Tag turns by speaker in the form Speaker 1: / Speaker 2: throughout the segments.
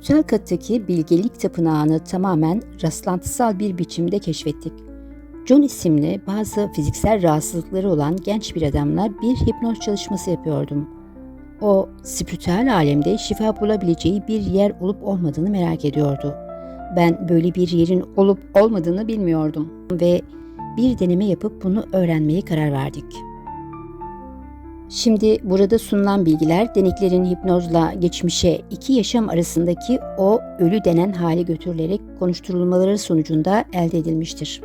Speaker 1: spiritüel kattaki bilgelik tapınağını tamamen rastlantısal bir biçimde keşfettik. John isimli bazı fiziksel rahatsızlıkları olan genç bir adamla bir hipnoz çalışması yapıyordum. O, spiritüel alemde şifa bulabileceği bir yer olup olmadığını merak ediyordu. Ben böyle bir yerin olup olmadığını bilmiyordum ve bir deneme yapıp bunu öğrenmeye karar verdik. Şimdi burada sunulan bilgiler deneklerin hipnozla geçmişe iki yaşam arasındaki o ölü denen hale götürülerek konuşturulmaları sonucunda elde edilmiştir.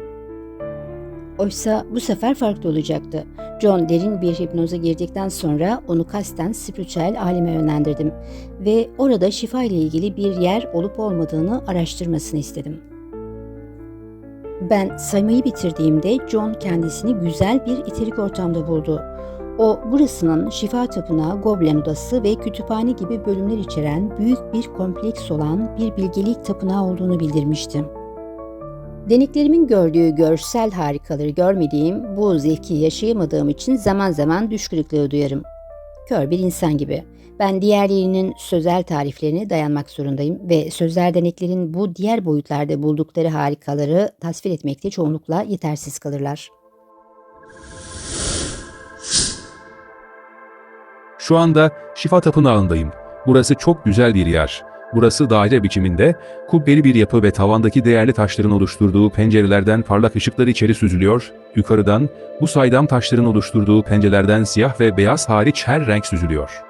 Speaker 1: Oysa bu sefer farklı olacaktı. John derin bir hipnoza girdikten sonra onu kasten spiritüel aleme yönlendirdim ve orada şifa ile ilgili bir yer olup olmadığını araştırmasını istedim. Ben saymayı bitirdiğimde John kendisini güzel bir iterik ortamda buldu. O, burasının şifa tapınağı, goblin odası ve kütüphane gibi bölümler içeren büyük bir kompleks olan bir bilgelik tapınağı olduğunu bildirmişti. Deneklerimin gördüğü görsel harikaları görmediğim, bu zevki yaşayamadığım için zaman zaman düş kırıklığı duyarım. Kör bir insan gibi. Ben diğerlerinin sözel tariflerine dayanmak zorundayım ve sözler deneklerin bu diğer boyutlarda buldukları harikaları tasvir etmekte çoğunlukla yetersiz kalırlar.
Speaker 2: Şu anda Şifa Tapınağı'ndayım. Burası çok güzel bir yer. Burası daire biçiminde, kubbeli bir yapı ve tavandaki değerli taşların oluşturduğu pencerelerden parlak ışıklar içeri süzülüyor, yukarıdan bu saydam taşların oluşturduğu pencerelerden siyah ve beyaz hariç her renk süzülüyor.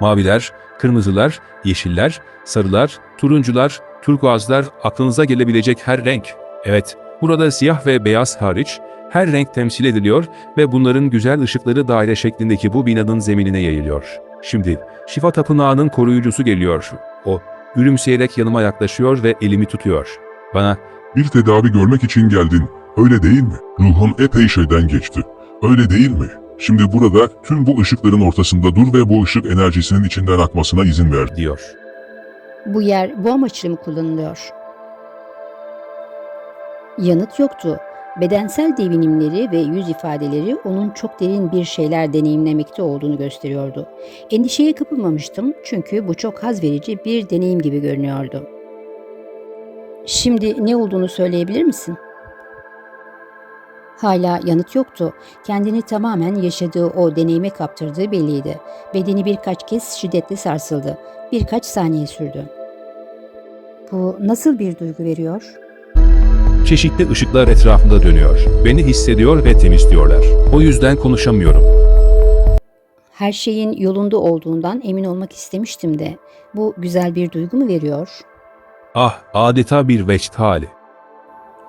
Speaker 2: Maviler, kırmızılar, yeşiller, sarılar, turuncular, turkuazlar, aklınıza gelebilecek her renk. Evet, burada siyah ve beyaz hariç her renk temsil ediliyor ve bunların güzel ışıkları daire şeklindeki bu binanın zeminine yayılıyor. Şimdi Şifa Tapınağı'nın koruyucusu geliyor. O, gülümseyerek yanıma yaklaşıyor ve elimi tutuyor. Bana,
Speaker 3: "Bir tedavi görmek için geldin, öyle değil mi? Ruhun epey şeyden geçti, öyle değil mi? Şimdi burada tüm bu ışıkların ortasında dur ve bu ışık enerjisinin içinden akmasına izin ver."
Speaker 2: diyor.
Speaker 1: Bu yer bu amaçla mı kullanılıyor? Yanıt yoktu. Bedensel devinimleri ve yüz ifadeleri onun çok derin bir şeyler deneyimlemekte olduğunu gösteriyordu. Endişeye kapılmamıştım çünkü bu çok haz verici bir deneyim gibi görünüyordu. Şimdi ne olduğunu söyleyebilir misin? Hala yanıt yoktu. Kendini tamamen yaşadığı o deneyime kaptırdığı belliydi. Bedeni birkaç kez şiddetle sarsıldı. Birkaç saniye sürdü. Bu nasıl bir duygu veriyor?
Speaker 2: Çeşitli ışıklar etrafında dönüyor. Beni hissediyor ve temizliyorlar. O yüzden konuşamıyorum.
Speaker 1: Her şeyin yolunda olduğundan emin olmak istemiştim de. Bu güzel bir duygu mu veriyor?
Speaker 2: Ah, adeta bir vecd hali.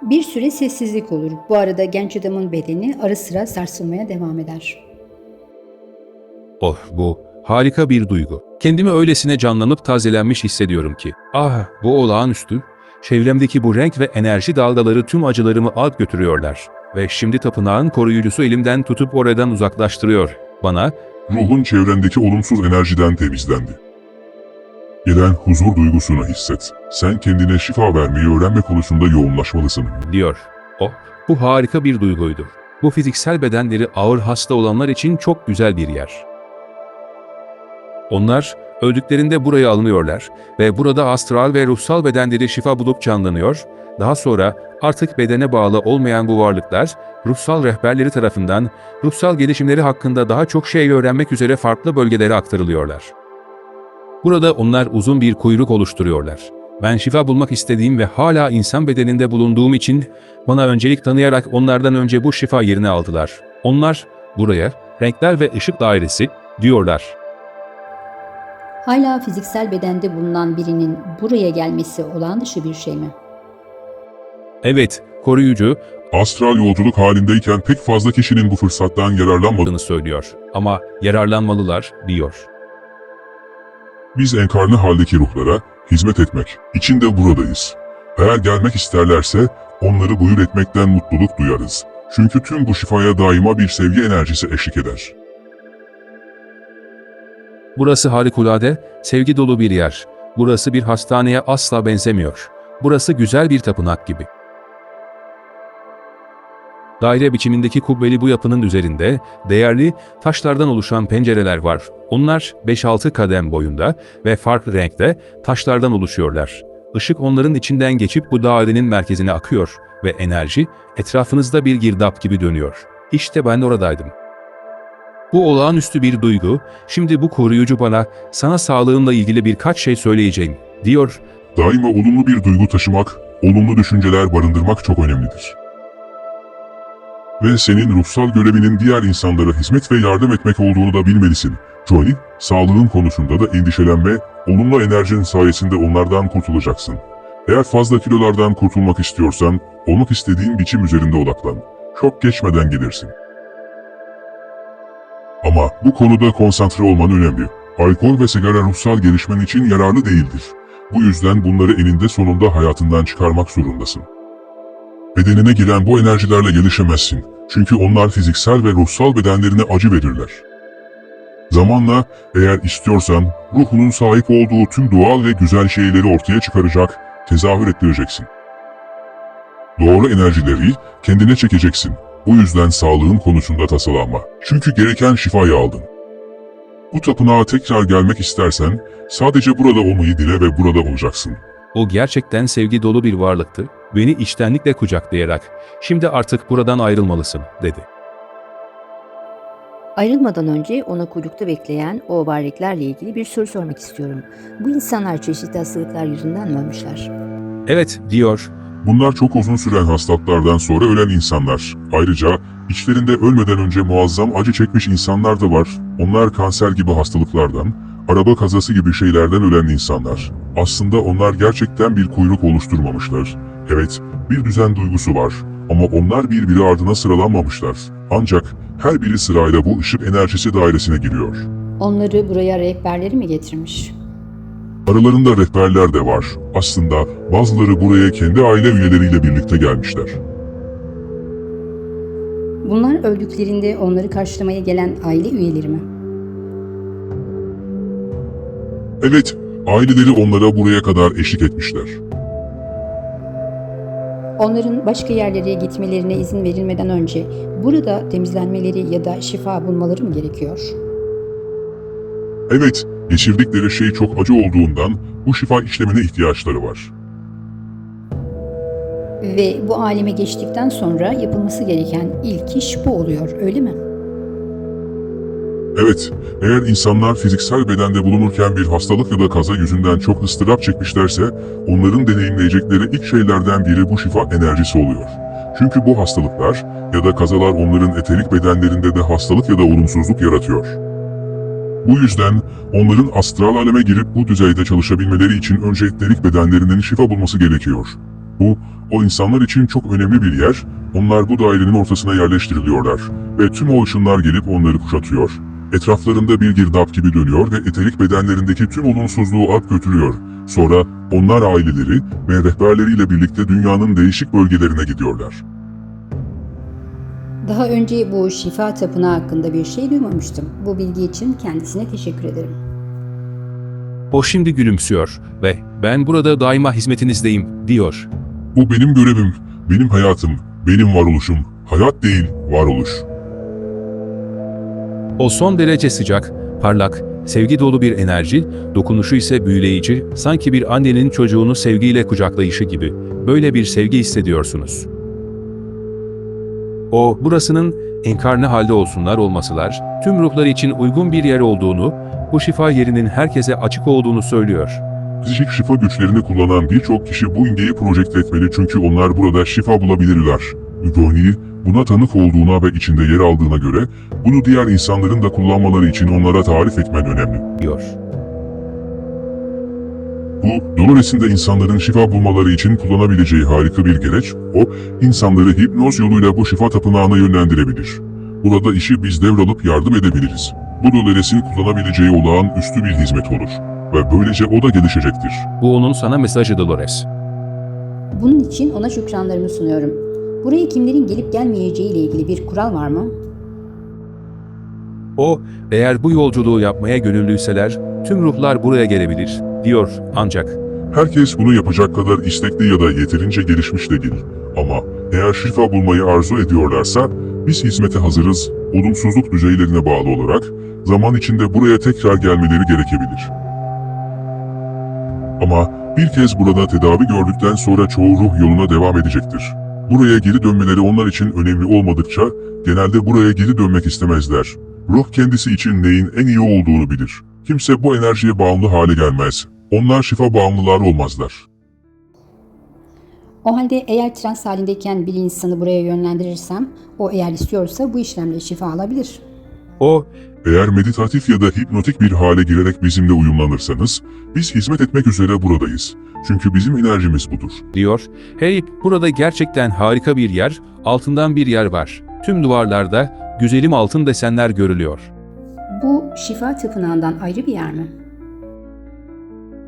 Speaker 1: Bir süre sessizlik olur. Bu arada genç adamın bedeni ara sıra sarsılmaya devam eder.
Speaker 2: Oh, bu harika bir duygu. Kendimi öylesine canlanıp tazelenmiş hissediyorum ki. Ah, bu olağanüstü. Çevremdeki bu renk ve enerji dalgaları tüm acılarımı alıp götürüyorlar. Ve şimdi tapınağın koruyucusu elimden tutup oradan uzaklaştırıyor. Bana,
Speaker 3: Ruhun çevrendeki olumsuz enerjiden temizlendi. Gelen huzur duygusunu hisset. Sen kendine şifa vermeyi öğrenme konusunda yoğunlaşmalısın.
Speaker 2: diyor. Oh, bu harika bir duyguydu. Bu fiziksel bedenleri ağır hasta olanlar için çok güzel bir yer. Onlar, öldüklerinde buraya alınıyorlar ve burada astral ve ruhsal bedenleri şifa bulup canlanıyor. Daha sonra artık bedene bağlı olmayan bu varlıklar, ruhsal rehberleri tarafından ruhsal gelişimleri hakkında daha çok şey öğrenmek üzere farklı bölgelere aktarılıyorlar. Burada onlar uzun bir kuyruk oluşturuyorlar. Ben şifa bulmak istediğim ve hala insan bedeninde bulunduğum için bana öncelik tanıyarak onlardan önce bu şifa yerini aldılar. Onlar buraya renkler ve ışık dairesi diyorlar.
Speaker 1: Hala fiziksel bedende bulunan birinin buraya gelmesi olağan dışı bir şey mi?
Speaker 2: Evet, koruyucu
Speaker 3: Astral yolculuk halindeyken pek fazla kişinin bu fırsattan yararlanmadığını
Speaker 2: söylüyor ama yararlanmalılar diyor.
Speaker 3: Biz enkarne haldeki ruhlara hizmet etmek için de buradayız. Eğer gelmek isterlerse onları buyur etmekten mutluluk duyarız. Çünkü tüm bu şifaya daima bir sevgi enerjisi eşlik eder.
Speaker 2: Burası harikulade, sevgi dolu bir yer. Burası bir hastaneye asla benzemiyor. Burası güzel bir tapınak gibi. Daire biçimindeki kubbeli bu yapının üzerinde değerli taşlardan oluşan pencereler var. Onlar 5-6 kadem boyunda ve farklı renkte taşlardan oluşuyorlar. Işık onların içinden geçip bu dairenin merkezine akıyor ve enerji etrafınızda bir girdap gibi dönüyor. İşte ben oradaydım. Bu olağanüstü bir duygu. Şimdi bu koruyucu bana sana sağlığınla ilgili birkaç şey söyleyeceğim, diyor.
Speaker 3: Daima olumlu bir duygu taşımak, olumlu düşünceler barındırmak çok önemlidir. Ve senin ruhsal görevinin diğer insanlara hizmet ve yardım etmek olduğunu da bilmelisin. Johnny, sağlığın konusunda da endişelenme, olumlu enerjin sayesinde onlardan kurtulacaksın. Eğer fazla kilolardan kurtulmak istiyorsan, olmak istediğin biçim üzerinde odaklan. Çok geçmeden gelirsin. Ama bu konuda konsantre olman önemli. Alkol ve sigara ruhsal gelişmen için yararlı değildir. Bu yüzden bunları eninde sonunda hayatından çıkarmak zorundasın. Bedenine giren bu enerjilerle gelişemezsin. Çünkü onlar fiziksel ve ruhsal bedenlerine acı verirler. Zamanla, eğer istiyorsan, ruhunun sahip olduğu tüm doğal ve güzel şeyleri ortaya çıkaracak, tezahür ettireceksin. Doğru enerjileri kendine çekeceksin. Bu yüzden sağlığın konusunda tasalanma. Çünkü gereken şifayı aldın. Bu tapınağa tekrar gelmek istersen, sadece burada olmayı dile ve burada olacaksın.
Speaker 2: O gerçekten sevgi dolu bir varlıktı. Beni içtenlikle kucaklayarak, "Şimdi artık buradan ayrılmalısın," dedi.
Speaker 1: Ayrılmadan önce ona kuyrukta bekleyen o varlıklarla ilgili bir soru sormak istiyorum. Bu insanlar çeşitli hastalıklar yüzünden mi ölmüşler?
Speaker 2: "Evet," diyor.
Speaker 3: Bunlar çok uzun süren hastalıklardan sonra ölen insanlar. Ayrıca içlerinde ölmeden önce muazzam acı çekmiş insanlar da var. Onlar kanser gibi hastalıklardan, araba kazası gibi şeylerden ölen insanlar. Aslında onlar gerçekten bir kuyruk oluşturmamışlar. Evet, bir düzen duygusu var ama onlar birbiri ardına sıralanmamışlar. Ancak her biri sırayla bu ışık enerjisi dairesine giriyor.
Speaker 1: Onları buraya rehberleri mi getirmiş?
Speaker 3: Aralarında rehberler de var. Aslında bazıları buraya kendi aile üyeleriyle birlikte gelmişler.
Speaker 1: Bunlar öldüklerinde onları karşılamaya gelen aile üyeleri mi?
Speaker 3: Evet, aileleri onlara buraya kadar eşlik etmişler.
Speaker 1: Onların başka yerlere gitmelerine izin verilmeden önce burada temizlenmeleri ya da şifa bulmaları mı gerekiyor?
Speaker 3: Evet, geçirdikleri şey çok acı olduğundan bu şifa işlemine ihtiyaçları var.
Speaker 1: Ve bu aleme geçtikten sonra yapılması gereken ilk iş bu oluyor, öyle mi?
Speaker 3: Evet, eğer insanlar fiziksel bedende bulunurken bir hastalık ya da kaza yüzünden çok ıstırap çekmişlerse, onların deneyimleyecekleri ilk şeylerden biri bu şifa enerjisi oluyor. Çünkü bu hastalıklar ya da kazalar onların eterik bedenlerinde de hastalık ya da olumsuzluk yaratıyor. Bu yüzden onların astral aleme girip bu düzeyde çalışabilmeleri için önce eterik bedenlerinin şifa bulması gerekiyor. Bu, o insanlar için çok önemli bir yer. Onlar bu dairenin ortasına yerleştiriliyorlar ve tüm o ışınlar gelip onları kuşatıyor. Etraflarında bir girdap gibi dönüyor ve eterik bedenlerindeki tüm olumsuzluğu alıp götürüyor. Sonra onlar aileleri ve rehberleriyle birlikte dünyanın değişik bölgelerine gidiyorlar.
Speaker 1: Daha önce bu şifa tapınağı hakkında bir şey duymamıştım. Bu bilgi için kendisine teşekkür ederim.
Speaker 2: O şimdi gülümsüyor ve "Ben burada daima hizmetinizdeyim," diyor.
Speaker 3: Bu benim görevim, benim hayatım, benim varoluşum. Hayat değil, varoluş.
Speaker 2: O son derece sıcak, parlak, sevgi dolu bir enerji, dokunuşu ise büyüleyici, sanki bir annenin çocuğunu sevgiyle kucaklayışı gibi. Böyle bir sevgi hissediyorsunuz. O, burasının enkarne halde olsunlar olmasılar, tüm ruhlar için uygun bir yer olduğunu, bu şifa yerinin herkese açık olduğunu söylüyor.
Speaker 3: Psikik şifa güçlerini kullanan birçok kişi bu imgeyi projekte etmeli çünkü onlar burada şifa bulabilirler. Johnny, buna tanık olduğuna ve içinde yer aldığına göre, bunu diğer insanların da kullanmaları için onlara tarif etmen önemli.
Speaker 2: Diyor.
Speaker 3: Bu, Dolores'in de insanların şifa bulmaları için kullanabileceği harika bir gereç, o, insanları hipnoz yoluyla bu şifa tapınağına yönlendirebilir. Burada işi biz devralıp yardım edebiliriz. Bu Dolores'in kullanabileceği olağanüstü bir hizmet olur. Ve böylece o da gelişecektir.
Speaker 2: Bu onun sana mesajı Dolores.
Speaker 1: Bunun için ona şükranlarımı sunuyorum. Buraya kimlerin gelip gelmeyeceği ile ilgili bir kural var mı?
Speaker 2: O, eğer bu yolculuğu yapmaya gönüllüyseler, tüm ruhlar buraya gelebilir, diyor. Ancak
Speaker 3: Herkes bunu yapacak kadar istekli ya da yeterince gelişmiş değil. Ama Eğer şifa bulmayı arzu ediyorlarsa biz hizmete hazırız. Olumsuzluk düzeylerine bağlı olarak zaman içinde buraya tekrar gelmeleri gerekebilir. Ama bir kez burada tedavi gördükten sonra çoğu ruh yoluna devam edecektir. Buraya geri dönmeleri onlar için önemli olmadıkça genelde buraya geri dönmek istemezler. Ruh kendisi için neyin en iyi olduğunu bilir. Kimse bu enerjiye bağımlı hale gelmez. Onlar şifa bağımlılar olmazlar.
Speaker 1: O halde eğer trans halindeyken bir insanı buraya yönlendirirsem, o eğer istiyorsa bu işlemle şifa alabilir.
Speaker 2: O,
Speaker 3: Eğer meditatif ya da hipnotik bir hale girerek bizimle uyumlanırsanız, biz hizmet etmek üzere buradayız. Çünkü bizim enerjimiz budur.
Speaker 2: diyor, hey, burada gerçekten harika bir yer, altından bir yer var. Tüm duvarlarda güzelim altın desenler görülüyor.
Speaker 1: Bu şifa tapınağından ayrı bir yer mi?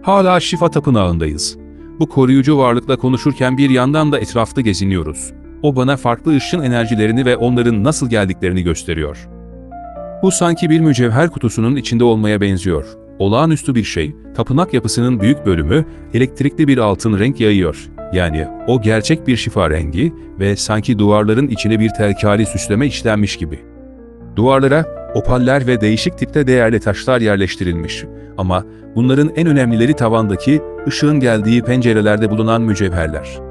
Speaker 2: Hala şifa tapınağındayız. Bu koruyucu varlıkla konuşurken bir yandan da etrafta geziniyoruz. O bana farklı ışın enerjilerini ve onların nasıl geldiklerini gösteriyor. Bu sanki bir mücevher kutusunun içinde olmaya benziyor. Olağanüstü bir şey, tapınak yapısının büyük bölümü elektrikli bir altın renk yayıyor. Yani o gerçek bir şifa rengi ve sanki duvarların içine bir telkari süsleme işlenmiş gibi. Duvarlara opaller ve değişik tipte değerli taşlar yerleştirilmiş. Ama bunların en önemlileri tavandaki, ışığın geldiği pencerelerde bulunan mücevherler.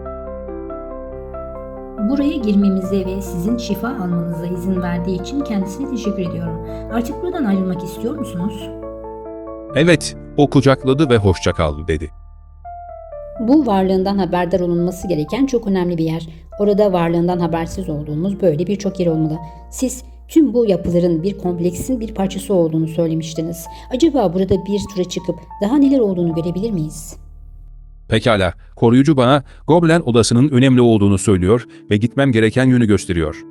Speaker 1: Buraya girmemize ve sizin şifa almanıza izin verdiği için kendisine teşekkür ediyorum. Artık buradan ayrılmak istiyor musunuz?
Speaker 2: Evet, o kucakladı ve hoşça kal dedi.
Speaker 1: Bu varlığından haberdar olunması gereken çok önemli bir yer. Orada varlığından habersiz olduğumuz böyle birçok yer olmalı. Siz tüm bu yapıların bir kompleksin bir parçası olduğunu söylemiştiniz. Acaba burada bir tura çıkıp daha neler olduğunu görebilir miyiz?
Speaker 2: Pekala, koruyucu bana Goblen odasının önemli olduğunu söylüyor ve gitmem gereken yönü gösteriyor.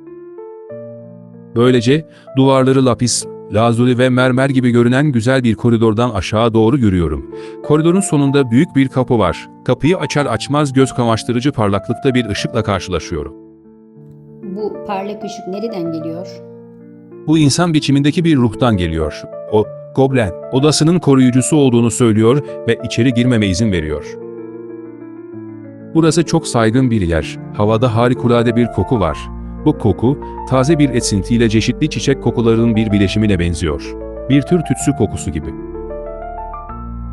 Speaker 2: Böylece duvarları lapis, lazuli ve mermer gibi görünen güzel bir koridordan aşağı doğru yürüyorum. Koridorun sonunda büyük bir kapı var. Kapıyı açar açmaz göz kamaştırıcı parlaklıkta bir ışıkla karşılaşıyorum.
Speaker 1: Bu parlak ışık nereden geliyor?
Speaker 2: Bu insan biçimindeki bir ruhtan geliyor. O, Goblen, odasının koruyucusu olduğunu söylüyor ve içeri girmeme izin veriyor. Burası çok saygın bir yer. Havada harikulade bir koku var. Bu koku, taze bir esintiyle çeşitli çiçek kokularının bir bileşimine benziyor. Bir tür tütsü kokusu gibi.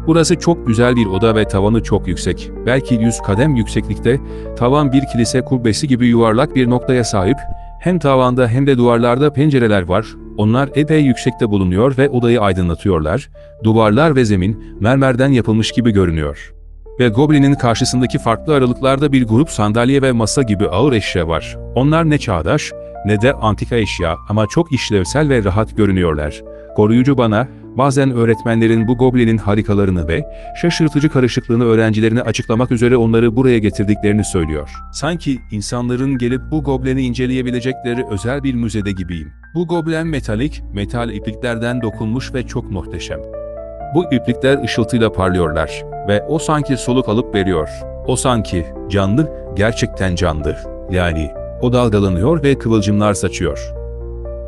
Speaker 2: Burası çok güzel bir oda ve tavanı çok yüksek. Belki 100 kadem yükseklikte, tavan bir kilise kubbesi gibi yuvarlak bir noktaya sahip. Hem tavanda hem de duvarlarda pencereler var. Onlar epey yüksekte bulunuyor ve odayı aydınlatıyorlar. Duvarlar ve zemin mermerden yapılmış gibi görünüyor. Ve Goblin'in karşısındaki farklı aralıklarda bir grup sandalye ve masa gibi ağır eşya var. Onlar ne çağdaş ne de antika eşya ama çok işlevsel ve rahat görünüyorlar. Koruyucu bana bazen öğretmenlerin bu Goblin'in harikalarını ve şaşırtıcı karışıklığını öğrencilerine açıklamak üzere onları buraya getirdiklerini söylüyor. Sanki insanların gelip bu Goblin'i inceleyebilecekleri özel bir müzede gibiyim. Bu Goblin metal ipliklerden dokunmuş ve çok muhteşem. Bu iplikler ışıltıyla parlıyorlar ve o sanki soluk alıp veriyor. O sanki canlı, gerçekten canlı. Yani o dalgalanıyor ve kıvılcımlar saçıyor.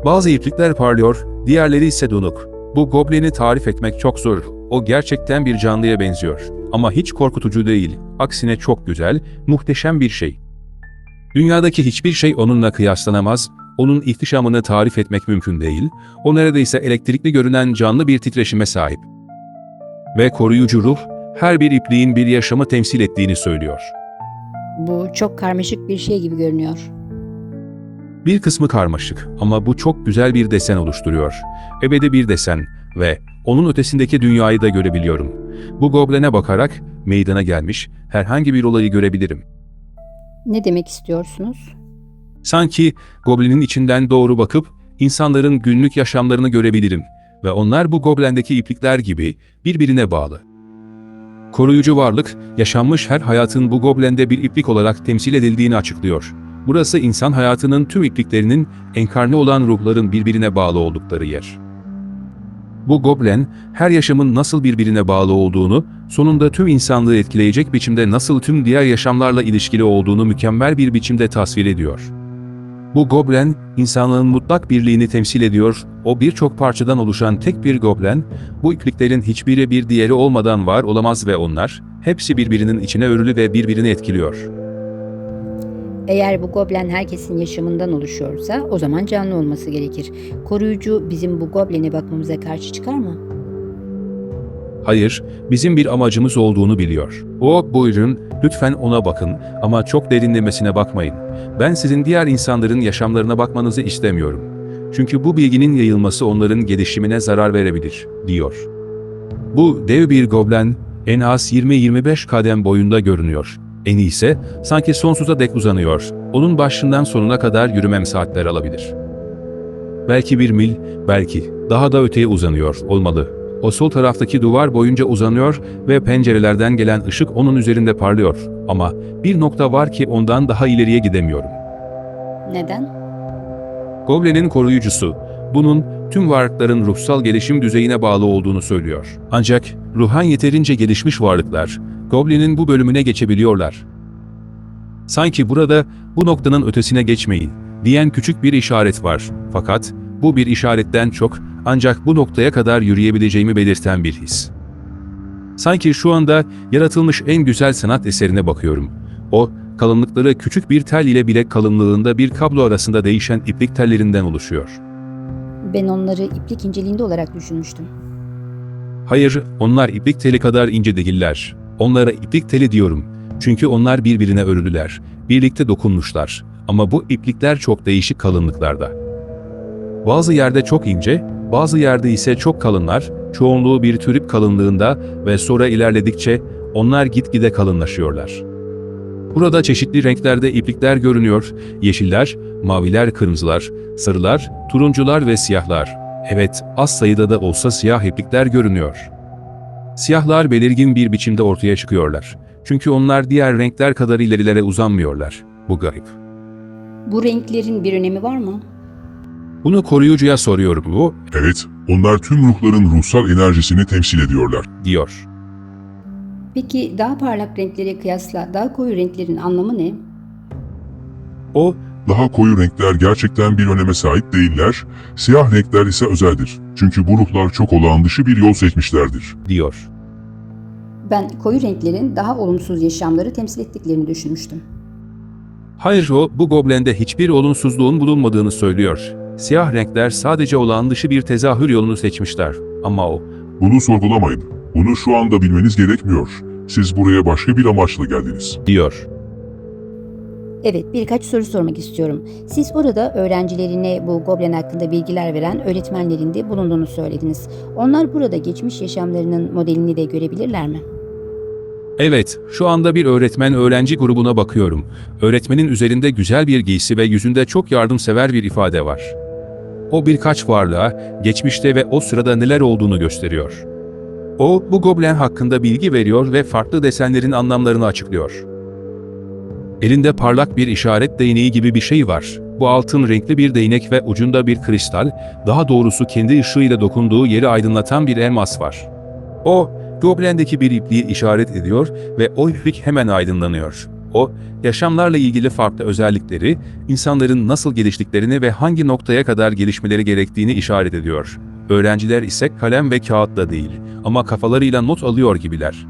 Speaker 2: Bazı iplikler parlıyor, diğerleri ise donuk. Bu Goblin'i tarif etmek çok zor. O gerçekten bir canlıya benziyor. Ama hiç korkutucu değil. Aksine çok güzel, muhteşem bir şey. Dünyadaki hiçbir şey onunla kıyaslanamaz. Onun ihtişamını tarif etmek mümkün değil. O neredeyse elektrikli görünen canlı bir titreşime sahip. Ve koruyucu ruh, her bir ipliğin bir yaşamı temsil ettiğini söylüyor.
Speaker 1: Bu çok karmaşık bir şey gibi görünüyor.
Speaker 2: Bir kısmı karmaşık ama bu çok güzel bir desen oluşturuyor. Ebedi bir desen ve onun ötesindeki dünyayı da görebiliyorum. Bu Goblin'e bakarak meydana gelmiş herhangi bir olayı görebilirim.
Speaker 1: Ne demek istiyorsunuz?
Speaker 2: Sanki Goblin'in içinden doğru bakıp insanların günlük yaşamlarını görebilirim ve onlar bu Goblin'deki iplikler gibi birbirine bağlı. Koruyucu varlık, yaşanmış her hayatın bu Goblin'de bir iplik olarak temsil edildiğini açıklıyor. Burası insan hayatının tüm ipliklerinin enkarne olan ruhların birbirine bağlı oldukları yer. Bu Goblin, her yaşamın nasıl birbirine bağlı olduğunu, sonunda tüm insanlığı etkileyecek biçimde nasıl tüm diğer yaşamlarla ilişkili olduğunu mükemmel bir biçimde tasvir ediyor. Bu Goblin, insanlığın mutlak birliğini temsil ediyor, o birçok parçadan oluşan tek bir Goblin, bu ipliklerin hiçbiri bir diğeri olmadan var olamaz ve onlar, hepsi birbirinin içine örülü ve birbirini etkiliyor.
Speaker 1: Eğer bu goblen herkesin yaşamından oluşuyorsa o zaman canlı olması gerekir. Koruyucu bizim bu goblene bakmamıza karşı çıkar mı?
Speaker 2: Hayır, bizim bir amacımız olduğunu biliyor. Buyurun, lütfen ona bakın ama çok derinlemesine bakmayın. Ben sizin diğer insanların yaşamlarına bakmanızı istemiyorum. Çünkü bu bilginin yayılması onların gelişimine zarar verebilir, diyor. Bu dev bir goblen en az 20-25 kadem boyunda görünüyor. En iyisi sanki sonsuza dek uzanıyor. Onun başından sonuna kadar yürümem saatler alabilir. Belki 1 mil, belki daha da öteye uzanıyor olmalı. O sol taraftaki duvar boyunca uzanıyor ve pencerelerden gelen ışık onun üzerinde parlıyor. Ama bir nokta var ki ondan daha ileriye gidemiyorum.
Speaker 1: Neden?
Speaker 2: Goblenin koruyucusu, bunun tüm varlıkların ruhsal gelişim düzeyine bağlı olduğunu söylüyor. Ancak ruhen yeterince gelişmiş varlıklar, Goblenin bu bölümüne geçebiliyorlar. Sanki burada bu noktanın ötesine geçmeyin diyen küçük bir işaret var. Fakat bu bir işaretten çok ancak bu noktaya kadar yürüyebileceğimi belirten bir his. Sanki şu anda yaratılmış en güzel sanat eserine bakıyorum. O, kalınlıkları küçük bir tel ile bilek kalınlığında bir kablo arasında değişen iplik tellerinden oluşuyor.
Speaker 1: Ben onları iplik inceliğinde olarak düşünmüştüm.
Speaker 2: Hayır, onlar iplik teli kadar ince değiller. Onlara iplik teli diyorum. Çünkü onlar birbirine örülüler. Birlikte dokunmuşlar. Ama bu iplikler çok değişik kalınlıklarda. Bazı yerde çok ince, bazı yerde ise çok kalınlar, çoğunluğu bir tür ip kalınlığında ve sonra ilerledikçe onlar gitgide kalınlaşıyorlar. Burada çeşitli renklerde iplikler görünüyor. Yeşiller, maviler, kırmızılar, sarılar, turuncular ve siyahlar. Evet, az sayıda da olsa siyah iplikler görünüyor. Siyahlar belirgin bir biçimde ortaya çıkıyorlar. Çünkü onlar diğer renkler kadar ilerilere uzanmıyorlar. Bu garip.
Speaker 1: Bu renklerin bir önemi var mı?
Speaker 2: Bunu koruyucuya soruyorum bu,
Speaker 3: Evet, onlar tüm ruhların ruhsal enerjisini temsil ediyorlar.
Speaker 2: diyor.
Speaker 1: Peki daha parlak renklere kıyasla daha koyu renklerin anlamı ne?
Speaker 2: O,
Speaker 3: Daha koyu renkler gerçekten bir öneme sahip değiller, siyah renkler ise özeldir. Çünkü bu ruhlar çok olağan dışı bir yol seçmişlerdir.
Speaker 2: diyor.
Speaker 1: Ben koyu renklerin daha olumsuz yaşamları temsil ettiklerini düşünmüştüm.
Speaker 2: Hayır, o, bu goblende hiçbir olumsuzluğun bulunmadığını söylüyor. Siyah renkler sadece olağan dışı bir tezahür yolunu seçmişler. Ama o,
Speaker 3: Bunu sorgulamayın. Bunu şu anda bilmeniz gerekmiyor. Siz buraya başka bir amaçla geldiniz.
Speaker 2: diyor.
Speaker 1: Evet, birkaç soru sormak istiyorum. Siz orada öğrencilerine bu goblen hakkında bilgiler veren öğretmenlerin de bulunduğunu söylediniz. Onlar burada geçmiş yaşamlarının modelini de görebilirler mi?
Speaker 2: Evet, şu anda bir öğretmen-öğrenci grubuna bakıyorum. Öğretmenin üzerinde güzel bir giysi ve yüzünde çok yardımsever bir ifade var. O birkaç varlığa, geçmişte ve o sırada neler olduğunu gösteriyor. O, bu goblen hakkında bilgi veriyor ve farklı desenlerin anlamlarını açıklıyor. Elinde parlak bir işaret değneği gibi bir şey var. Bu altın renkli bir değnek ve ucunda bir kristal, daha doğrusu kendi ışığıyla dokunduğu yeri aydınlatan bir elmas var. O, goblendeki bir ipliği işaret ediyor ve o iplik hemen aydınlanıyor. O, yaşamlarla ilgili farklı özellikleri, insanların nasıl geliştiklerini ve hangi noktaya kadar gelişmeleri gerektiğini işaret ediyor. Öğrenciler ise kalem ve kağıtla değil ama kafalarıyla not alıyor gibiler.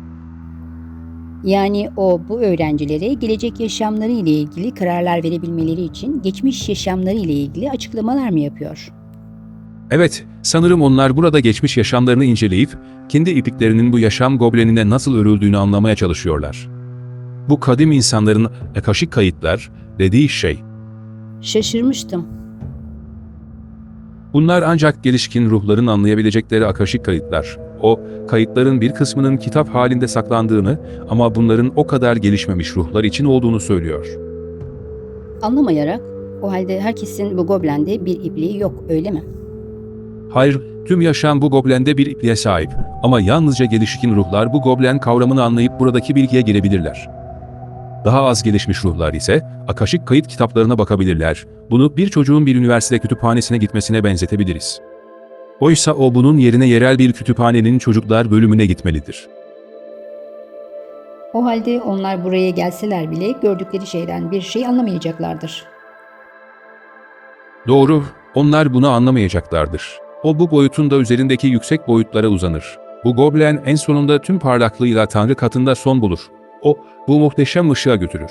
Speaker 1: Yani o bu öğrencilere gelecek yaşamları ile ilgili kararlar verebilmeleri için geçmiş yaşamları ile ilgili açıklamalar mı yapıyor?
Speaker 2: Evet, sanırım onlar burada geçmiş yaşamlarını inceleyip, kendi ipliklerinin bu yaşam goblenine nasıl örüldüğünü anlamaya çalışıyorlar. Bu kadim insanların akaşik kayıtlar dediği şey.
Speaker 1: Şaşırmıştım.
Speaker 2: Bunlar ancak gelişkin ruhların anlayabilecekleri akaşik kayıtlar. O, kayıtların bir kısmının kitap halinde saklandığını ama bunların o kadar gelişmemiş ruhlar için olduğunu söylüyor.
Speaker 1: Anlamayarak, o halde herkesin bu goblende bir ipliği yok, öyle mi?
Speaker 2: Hayır, tüm yaşam bu goblende bir ipliğe sahip ama yalnızca gelişkin ruhlar bu goblen kavramını anlayıp buradaki bilgiye girebilirler. Daha az gelişmiş ruhlar ise akaşik kayıt kitaplarına bakabilirler. Bunu bir çocuğun bir üniversite kütüphanesine gitmesine benzetebiliriz. Oysa o bunun yerine yerel bir kütüphanenin çocuklar bölümüne gitmelidir.
Speaker 1: O halde onlar buraya gelseler bile gördükleri şeyden bir şey anlamayacaklardır.
Speaker 2: Doğru, onlar bunu anlamayacaklardır. O bu boyutun da üzerindeki yüksek boyutlara uzanır. Bu goblen en sonunda tüm parlaklığıyla Tanrı katında son bulur. O, bu muhteşem ışığa götürür.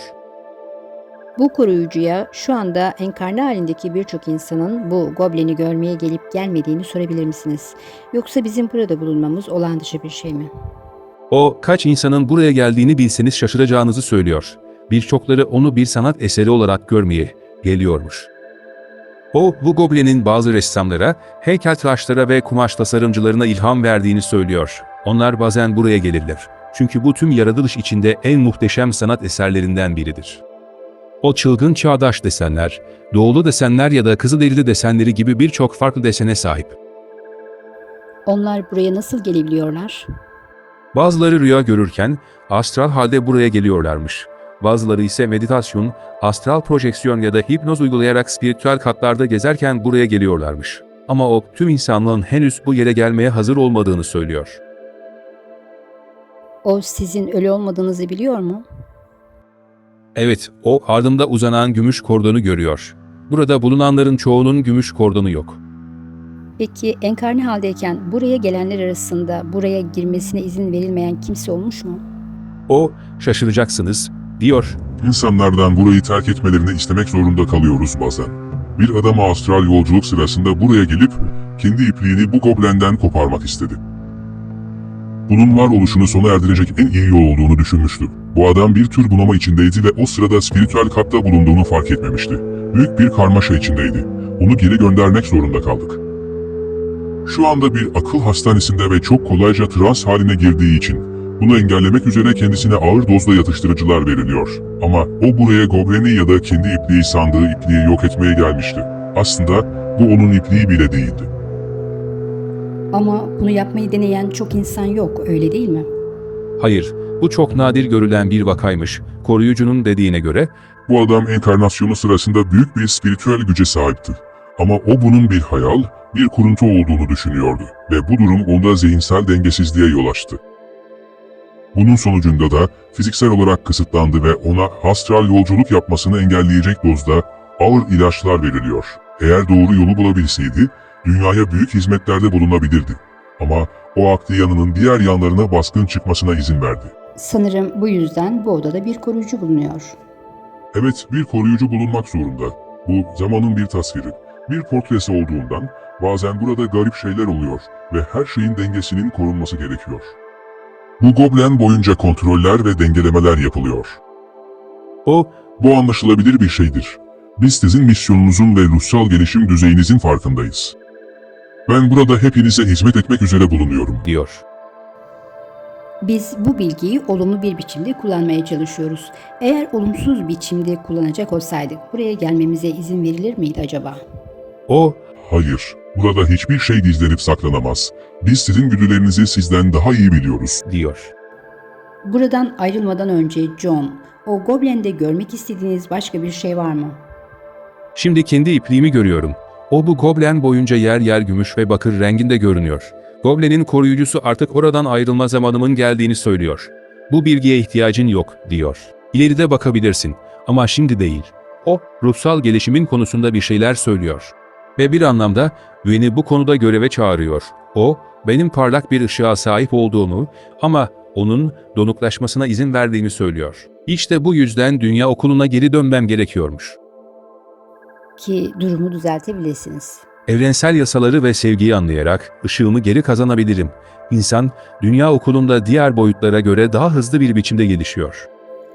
Speaker 1: Bu koruyucuya şu anda enkarne halindeki birçok insanın bu gobleni görmeye gelip gelmediğini sorabilir misiniz? Yoksa bizim burada bulunmamız olağan dışı bir şey mi?
Speaker 2: O, kaç insanın buraya geldiğini bilseniz şaşıracağınızı söylüyor. Birçokları onu bir sanat eseri olarak görmeye geliyormuş. O, bu goblenin bazı ressamlara, heykeltıraşlara ve kumaş tasarımcılarına ilham verdiğini söylüyor. Onlar bazen buraya gelirler. Çünkü bu tüm yaratılış içinde en muhteşem sanat eserlerinden biridir. O çılgın çağdaş desenler, doğulu desenler ya da kızılderili desenleri gibi birçok farklı desene sahip.
Speaker 1: Onlar buraya nasıl gelebiliyorlar?
Speaker 2: Bazıları rüya görürken astral halde buraya geliyorlarmış. Bazıları ise meditasyon, astral projeksiyon ya da hipnoz uygulayarak spiritüel katlarda gezerken buraya geliyorlarmış. Ama o tüm insanlığın henüz bu yere gelmeye hazır olmadığını söylüyor.
Speaker 1: O sizin ölü olmadığınızı biliyor mu?
Speaker 2: Evet, o ardımda uzanan gümüş kordonu görüyor. Burada bulunanların çoğunun gümüş kordonu yok.
Speaker 1: Peki enkarne haldeyken buraya gelenler arasında buraya girmesine izin verilmeyen kimse olmuş mu?
Speaker 2: O, şaşıracaksınız, diyor.
Speaker 3: İnsanlardan burayı terk etmelerini istemek zorunda kalıyoruz bazen. Bir adam astral yolculuk sırasında buraya gelip kendi ipliğini bu goblenden koparmak istedi. Bunun varoluşunu sona erdirecek en iyi yol olduğunu düşünmüştü. Bu adam bir tür bunama içindeydi ve o sırada spiritüel katta bulunduğunu fark etmemişti. Büyük bir karmaşa içindeydi. Onu geri göndermek zorunda kaldık. Şu anda bir akıl hastanesinde ve çok kolayca trans haline girdiği için bunu engellemek üzere kendisine ağır dozda yatıştırıcılar veriliyor. Ama o buraya gobleni ya da kendi ipliği sandığı ipliği yok etmeye gelmişti. Aslında bu onun ipliği bile değildi.
Speaker 1: Ama bunu yapmayı deneyen çok insan yok, öyle değil mi?
Speaker 2: Hayır, bu çok nadir görülen bir vakaymış. Koruyucunun dediğine göre,
Speaker 3: Bu adam enkarnasyonu sırasında büyük bir spiritüel güce sahipti. Ama o bunun bir hayal, bir kuruntu olduğunu düşünüyordu ve bu durum onda zihinsel dengesizliğe yol açtı. Bunun sonucunda da fiziksel olarak kısıtlandı ve ona astral yolculuk yapmasını engelleyecek dozda ağır ilaçlar veriliyor. Eğer doğru yolu bulabilseydi, dünyaya büyük hizmetlerde bulunabilirdi. Ama o aklı yanının diğer yanlarına baskın çıkmasına izin verdi.
Speaker 1: Sanırım bu yüzden bu odada bir koruyucu bulunuyor.
Speaker 3: Evet, bir koruyucu bulunmak zorunda. Bu zamanın bir tasviri, bir portresi olduğundan bazen burada garip şeyler oluyor ve her şeyin dengesinin korunması gerekiyor. Bu goblen boyunca kontroller ve dengelemeler yapılıyor.
Speaker 2: o,
Speaker 3: Bu anlaşılabilir bir şeydir. Biz sizin misyonunuzun ve ruhsal gelişim düzeyinizin farkındayız. Ben burada hepinize hizmet etmek üzere bulunuyorum.
Speaker 2: diyor.
Speaker 1: Biz bu bilgiyi olumlu bir biçimde kullanmaya çalışıyoruz. Eğer olumsuz biçimde kullanacak olsaydık buraya gelmemize izin verilir miydi acaba?
Speaker 2: O,
Speaker 3: Hayır, burada hiçbir şey gizlenip saklanamaz. Biz sizin güdülerinizi sizden daha iyi biliyoruz.
Speaker 2: diyor.
Speaker 1: Buradan ayrılmadan önce John, o goblende görmek istediğiniz başka bir şey var mı?
Speaker 2: Şimdi kendi ipliğimi görüyorum. O bu goblen boyunca yer yer gümüş ve bakır renginde görünüyor. Goblenin koruyucusu artık oradan ayrılma zamanımın geldiğini söylüyor. Bu bilgiye ihtiyacın yok, diyor. İleride bakabilirsin ama şimdi değil. O, ruhsal gelişimin konusunda bir şeyler söylüyor. Ve bir anlamda beni bu konuda göreve çağırıyor. O, benim parlak bir ışığa sahip olduğumu ama onun donuklaşmasına izin verdiğini söylüyor. İşte bu yüzden dünya okuluna geri dönmem gerekiyormuş.
Speaker 1: Ki durumu düzeltebilirsiniz.
Speaker 2: Evrensel yasaları ve sevgiyi anlayarak ışığımı geri kazanabilirim. İnsan, dünya okulunda diğer boyutlara göre daha hızlı bir biçimde gelişiyor.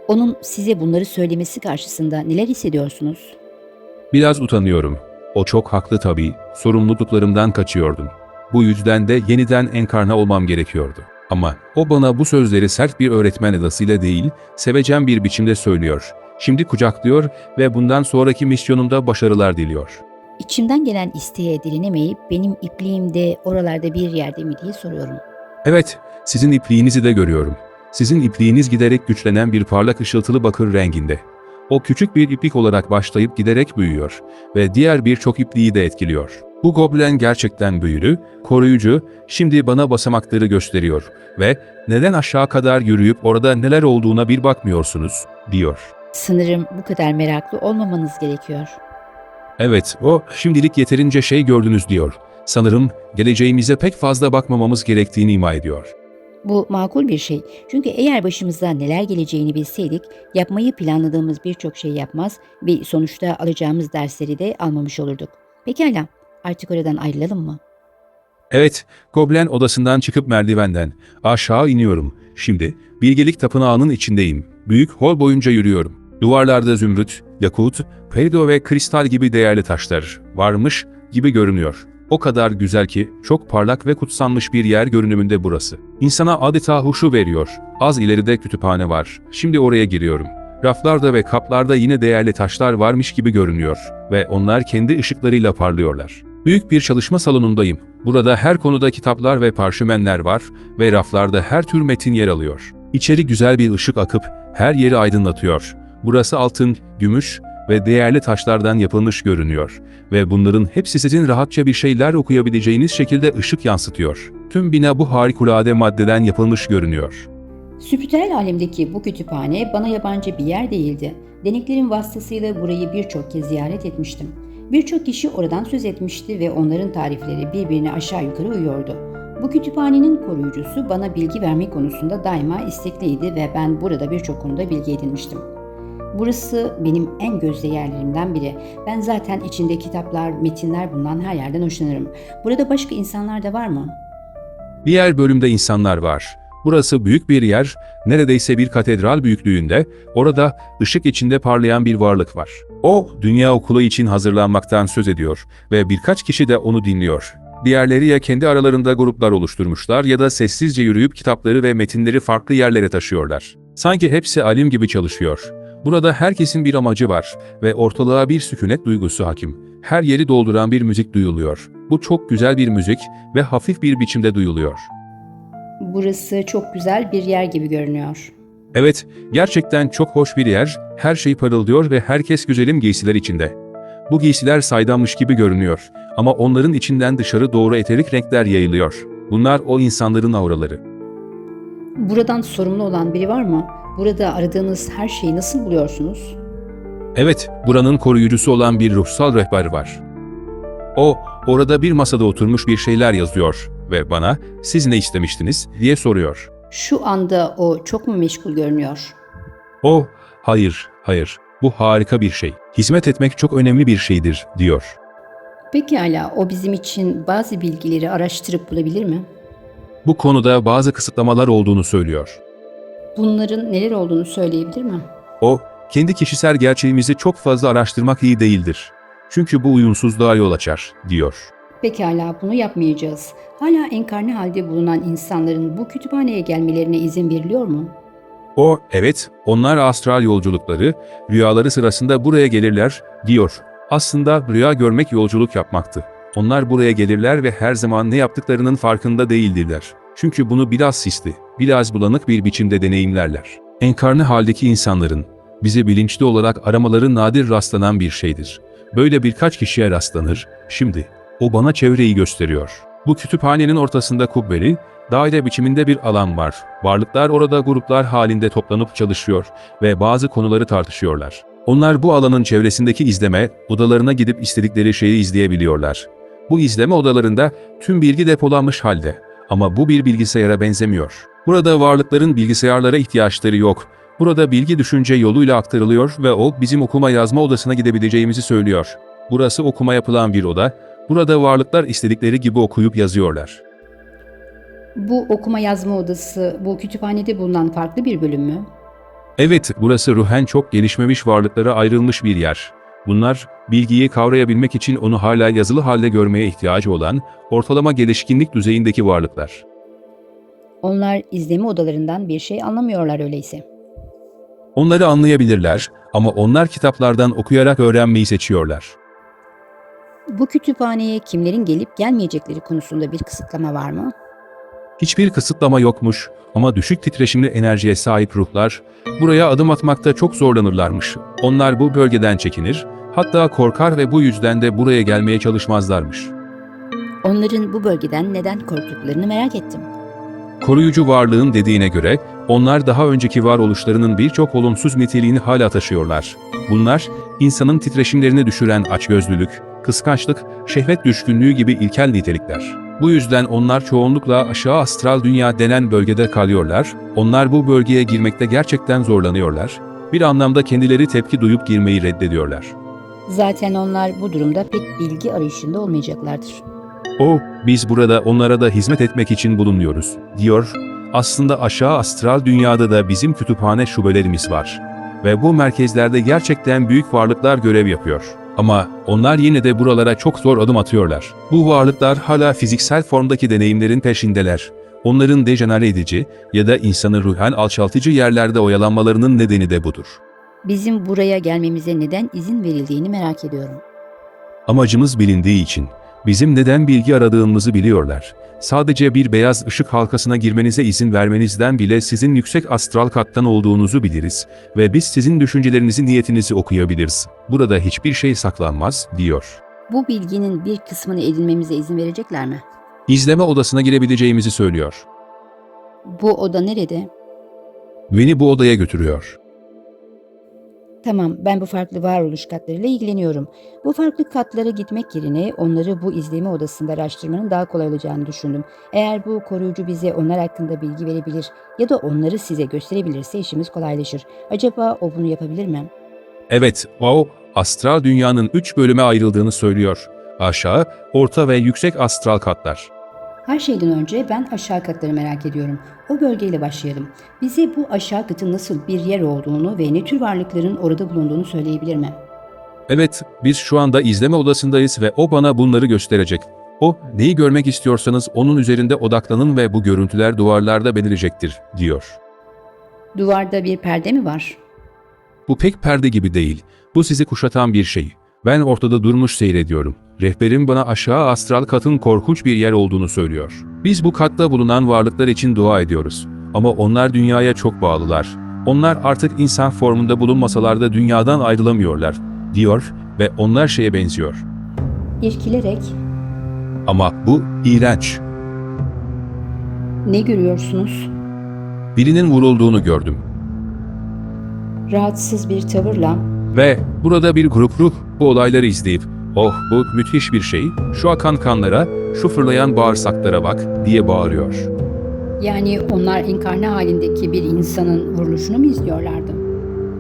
Speaker 1: Onun size bunları söylemesi karşısında neler hissediyorsunuz?
Speaker 2: Biraz utanıyorum. O çok haklı tabii. Sorumluluklarımdan kaçıyordum. Bu yüzden de yeniden enkarna olmam gerekiyordu. Ama o bana bu sözleri sert bir öğretmen edasıyla değil, sevecen bir biçimde söylüyor. Şimdi kucaklıyor ve bundan sonraki misyonumda başarılar diliyor.
Speaker 1: İçimden gelen isteğe direnemeyip benim ipliğim de oralarda bir yerde mi diye soruyorum.
Speaker 2: Evet, sizin ipliğinizi de görüyorum. Sizin ipliğiniz giderek güçlenen bir parlak ışıltılı bakır renginde. O küçük bir iplik olarak başlayıp giderek büyüyor ve diğer birçok ipliği de etkiliyor. Bu goblen gerçekten büyülü, koruyucu, şimdi bana basamakları gösteriyor ve neden aşağı kadar yürüyüp orada neler olduğuna bir bakmıyorsunuz, diyor.
Speaker 1: Sanırım bu kadar meraklı olmamanız gerekiyor.
Speaker 2: Evet, o şimdilik yeterince şey gördünüz diyor. Sanırım geleceğimize pek fazla bakmamamız gerektiğini ima ediyor.
Speaker 1: Bu makul bir şey. Çünkü eğer başımıza neler geleceğini bilseydik, yapmayı planladığımız birçok şey yapmaz ve sonuçta alacağımız dersleri de almamış olurduk. Pekala, artık oradan ayrılalım mı?
Speaker 2: Evet, Goblen odasından çıkıp merdivenden aşağı iniyorum. Şimdi bilgelik tapınağının içindeyim. Büyük hol boyunca yürüyorum. Duvarlarda zümrüt, yakut, perido ve kristal gibi değerli taşlar varmış gibi görünüyor. O kadar güzel ki çok parlak ve kutsanmış bir yer görünümünde burası. İnsana adeta huşu veriyor. Az ileride kütüphane var. Şimdi oraya giriyorum. Raflarda ve kaplarda yine değerli taşlar varmış gibi görünüyor ve onlar kendi ışıklarıyla parlıyorlar. Büyük bir çalışma salonundayım. Burada her konuda kitaplar ve parşömenler var ve raflarda her tür metin yer alıyor. İçeri güzel bir ışık akıp her yeri aydınlatıyor. Burası altın, gümüş ve değerli taşlardan yapılmış görünüyor ve bunların hepsi sizin rahatça bir şeyler okuyabileceğiniz şekilde ışık yansıtıyor. Tüm bina bu harikulade maddeden yapılmış görünüyor.
Speaker 1: Spiritüel alemdeki bu kütüphane bana yabancı bir yer değildi. Deneklerin vasıtasıyla burayı birçok kez ziyaret etmiştim. Birçok kişi oradan söz etmişti ve onların tarifleri birbirine aşağı yukarı uyuyordu. Bu kütüphanenin koruyucusu bana bilgi vermek konusunda daima istekliydi ve ben burada birçok konuda bilgi edinmiştim. Burası benim en gözde yerlerimden biri. Ben zaten içinde kitaplar, metinler bulunan her yerden hoşlanırım. Burada başka insanlar da var mı?
Speaker 2: Diğer bölümde insanlar var. Burası büyük bir yer, neredeyse bir katedral büyüklüğünde, orada ışık içinde parlayan bir varlık var. O, dünya okulu için hazırlanmaktan söz ediyor ve birkaç kişi de onu dinliyor. Diğerleri ya kendi aralarında gruplar oluşturmuşlar ya da sessizce yürüyüp kitapları ve metinleri farklı yerlere taşıyorlar. Sanki hepsi alim gibi çalışıyor. Burada herkesin bir amacı var ve ortalığa bir sükunet duygusu hakim. Her yeri dolduran bir müzik duyuluyor. Bu çok güzel bir müzik ve hafif bir biçimde duyuluyor.
Speaker 1: Burası çok güzel bir yer gibi görünüyor.
Speaker 2: Evet, gerçekten çok hoş bir yer, her şey parıldıyor ve herkes güzelim giysiler içinde. Bu giysiler saydammış gibi görünüyor ama onların içinden dışarı doğru eterik renkler yayılıyor. Bunlar o insanların auraları.
Speaker 1: Buradan sorumlu olan biri var mı? Burada aradığınız her şeyi nasıl buluyorsunuz?
Speaker 2: Evet, buranın koruyucusu olan bir ruhsal rehber var. O, orada bir masada oturmuş bir şeyler yazıyor ve bana, "Siz ne istemiştiniz?" diye soruyor.
Speaker 1: Şu anda o çok mu meşgul görünüyor?
Speaker 2: O, hayır, bu harika bir şey. Hizmet etmek çok önemli bir şeydir, diyor.
Speaker 1: Pekala, o bizim için bazı bilgileri araştırıp bulabilir mi?
Speaker 2: Bu konuda bazı kısıtlamalar olduğunu söylüyor.
Speaker 1: Bunların neler olduğunu söyleyebilir mi?
Speaker 2: O, kendi kişisel gerçeğimizi çok fazla araştırmak iyi değildir. Çünkü bu uyumsuzluğa yol açar, diyor.
Speaker 1: Pekala, bunu yapmayacağız. Hala enkarne halde bulunan insanların bu kütüphaneye gelmelerine izin veriliyor mu?
Speaker 2: O, evet, onlar astral yolculukları, rüyaları sırasında buraya gelirler, diyor. Aslında rüya görmek yolculuk yapmaktı. Onlar buraya gelirler ve her zaman ne yaptıklarının farkında değildirler. Çünkü bunu biraz sisli, biraz bulanık bir biçimde deneyimlerler. Enkarne haldeki insanların bizi bilinçli olarak aramaları nadir rastlanan bir şeydir. Böyle birkaç kişiye rastlanır. Şimdi o bana çevreyi gösteriyor. Bu kütüphanenin ortasında kubbeli, daire biçiminde bir alan var. Varlıklar orada gruplar halinde toplanıp çalışıyor ve bazı konuları tartışıyorlar. Onlar bu alanın çevresindeki izleme odalarına gidip istedikleri şeyi izleyebiliyorlar. Bu izleme odalarında tüm bilgi depolanmış halde. Ama bu bir bilgisayara benzemiyor. Burada varlıkların bilgisayarlara ihtiyaçları yok. Burada bilgi düşünce yoluyla aktarılıyor ve o bizim okuma yazma odasına gidebileceğimizi söylüyor. Burası okuma yapılan bir oda. Burada varlıklar istedikleri gibi okuyup yazıyorlar.
Speaker 1: Bu okuma yazma odası bu kütüphanede bulunan farklı bir bölüm mü?
Speaker 2: Evet, burası ruhen çok gelişmemiş varlıklara ayrılmış bir yer. Bunlar, bilgiyi kavrayabilmek için onu hala yazılı halde görmeye ihtiyacı olan, ortalama gelişkinlik düzeyindeki varlıklar.
Speaker 1: Onlar izleme odalarından bir şey anlamıyorlar öyleyse.
Speaker 2: Onları anlayabilirler ama onlar kitaplardan okuyarak öğrenmeyi seçiyorlar.
Speaker 1: Bu kütüphaneye kimlerin gelip gelmeyecekleri konusunda bir kısıtlama var mı?
Speaker 2: Hiçbir kısıtlama yokmuş ama düşük titreşimli enerjiye sahip ruhlar buraya adım atmakta çok zorlanırlarmış. Onlar bu bölgeden çekinir, hatta korkar ve bu yüzden de buraya gelmeye çalışmazlarmış.
Speaker 1: Onların bu bölgeden neden korktuklarını merak ettim.
Speaker 2: Koruyucu varlığın dediğine göre onlar daha önceki varoluşlarının birçok olumsuz niteliğini hala taşıyorlar. Bunlar insanın titreşimlerini düşüren açgözlülük, kıskançlık, şehvet düşkünlüğü gibi ilkel nitelikler. Bu yüzden onlar çoğunlukla aşağı astral dünya denen bölgede kalıyorlar. Onlar bu bölgeye girmekte gerçekten zorlanıyorlar. Bir anlamda kendileri tepki duyup girmeyi reddediyorlar.
Speaker 1: Zaten onlar bu durumda pek bilgi arayışında olmayacaklardır.
Speaker 2: Biz burada onlara da hizmet etmek için bulunuyoruz, diyor. Aslında aşağı astral dünyada da bizim kütüphane şubelerimiz var. Ve bu merkezlerde gerçekten büyük varlıklar görev yapıyor. Ama onlar yine de buralara çok zor adım atıyorlar. Bu varlıklar hala fiziksel formdaki deneyimlerin peşindeler. Onların dejenere edici ya da insanı ruhen alçaltıcı yerlerde oyalanmalarının nedeni de budur.
Speaker 1: Bizim buraya gelmemize neden izin verildiğini merak ediyorum.
Speaker 2: Amacımız bilindiği için, bizim neden bilgi aradığımızı biliyorlar. Sadece bir beyaz ışık halkasına girmenize izin vermenizden bile sizin yüksek astral kattan olduğunuzu biliriz ve biz sizin düşüncelerinizi, niyetinizi okuyabiliriz. Burada hiçbir şey saklanmaz, diyor.
Speaker 1: Bu bilginin bir kısmını edinmemize izin verecekler mi?
Speaker 2: İzleme odasına girebileceğimizi söylüyor.
Speaker 1: Bu oda nerede?
Speaker 2: Beni bu odaya götürüyor.
Speaker 1: Tamam, ben bu farklı varoluş katlarıyla ilgileniyorum. Bu farklı katlara gitmek yerine onları bu izleme odasında araştırmanın daha kolay olacağını düşündüm. Eğer bu koruyucu bize onlar hakkında bilgi verebilir ya da onları size gösterebilirse işimiz kolaylaşır. Acaba o bunu yapabilir mi?
Speaker 2: Evet, astral dünyanın 3 bölüme ayrıldığını söylüyor. Aşağı, orta ve yüksek astral katlar.
Speaker 1: Her şeyden önce ben aşağı katları merak ediyorum. O bölgeyle başlayalım. Bize bu aşağı katın nasıl bir yer olduğunu ve ne tür varlıkların orada bulunduğunu söyleyebilir mi?
Speaker 2: Evet, biz şu anda izleme odasındayız ve o bana bunları gösterecek. Neyi görmek istiyorsanız onun üzerinde odaklanın ve bu görüntüler duvarlarda belirecektir, diyor.
Speaker 1: Duvarda bir perde mi var?
Speaker 2: Bu pek perde gibi değil. Bu sizi kuşatan bir şey. Ben ortada durmuş seyrediyorum. Rehberim bana aşağı astral katın korkunç bir yer olduğunu söylüyor. Biz bu katta bulunan varlıklar için dua ediyoruz. Ama onlar dünyaya çok bağlılar. Onlar artık insan formunda bulunmasalar da dünyadan ayrılamıyorlar, diyor ve onlar şeye benziyor.
Speaker 1: İrkilerek,
Speaker 2: Ama bu iğrenç.
Speaker 1: ne görüyorsunuz?
Speaker 2: Birinin vurulduğunu gördüm.
Speaker 1: Rahatsız bir tavırla,
Speaker 2: Ve burada bir grup ruh bu olayları izleyip, bu müthiş bir şey, şu akan kanlara, şu fırlayan bağırsaklara bak diye bağırıyor.
Speaker 1: yani onlar enkarne halindeki bir insanın vuruluşunu mu izliyorlardı?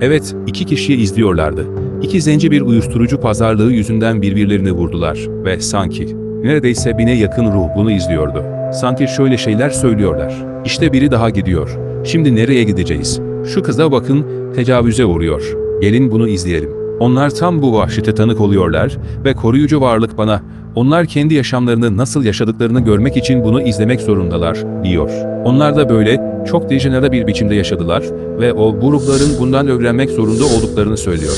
Speaker 2: Evet, 2 kişiyi izliyorlardı. 2 zenci bir uyuşturucu pazarlığı yüzünden birbirlerini vurdular ve sanki neredeyse 1000'e yakın ruh bunu izliyordu. Sanki şöyle şeyler söylüyorlar. İşte biri daha gidiyor. Şimdi nereye gideceğiz? Şu kıza bakın, tecavüze uğruyor. Gelin bunu izleyelim. Onlar tam bu vahşete tanık oluyorlar ve koruyucu varlık bana, onlar kendi yaşamlarını nasıl yaşadıklarını görmek için bunu izlemek zorundalar, diyor. Onlar da böyle, çok dejenere bir biçimde yaşadılar ve bu ruhların bundan öğrenmek zorunda olduklarını söylüyor.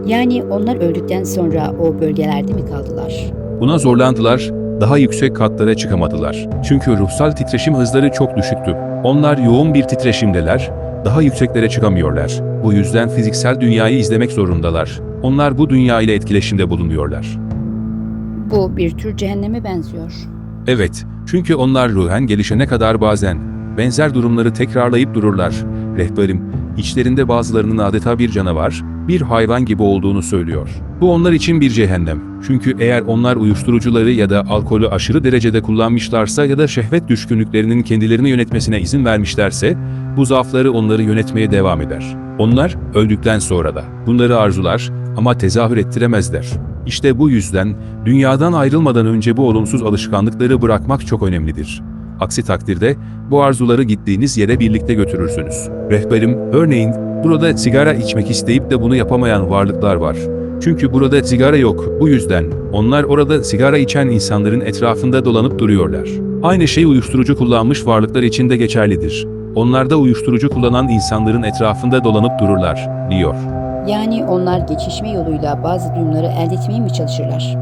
Speaker 1: Yani onlar öldükten sonra o bölgelerde mi kaldılar?
Speaker 2: Buna zorlandılar, daha yüksek katlara çıkamadılar. Çünkü ruhsal titreşim hızları çok düşüktü. Onlar yoğun bir titreşimdeler, daha yükseklere çıkamıyorlar. Bu yüzden fiziksel dünyayı izlemek zorundalar. Onlar bu dünya ile etkileşimde bulunuyorlar.
Speaker 1: Bu bir tür cehenneme benziyor.
Speaker 2: Evet, çünkü onlar ruhen gelişene kadar bazen benzer durumları tekrarlayıp dururlar. Rehberim, içlerinde bazılarının adeta bir canavar, bir hayvan gibi olduğunu söylüyor. Bu onlar için bir cehennem. Çünkü eğer onlar uyuşturucuları ya da alkolü aşırı derecede kullanmışlarsa ya da şehvet düşkünlüklerinin kendilerini yönetmesine izin vermişlerse, bu zaafları onları yönetmeye devam eder. Onlar öldükten sonra da bunları arzular ama tezahür ettiremezler. İşte bu yüzden dünyadan ayrılmadan önce bu olumsuz alışkanlıkları bırakmak çok önemlidir. Aksi takdirde bu arzuları gittiğiniz yere birlikte götürürsünüz. Rehberim, örneğin burada sigara içmek isteyip de bunu yapamayan varlıklar var. Çünkü burada sigara yok. Bu yüzden onlar orada sigara içen insanların etrafında dolanıp duruyorlar. Aynı şey uyuşturucu kullanmış varlıklar için de geçerlidir. Onlar da uyuşturucu kullanan insanların etrafında dolanıp dururlar, diyor.
Speaker 1: Yani onlar geçişme yoluyla bazı duyumları elde etmeye mi çalışırlar?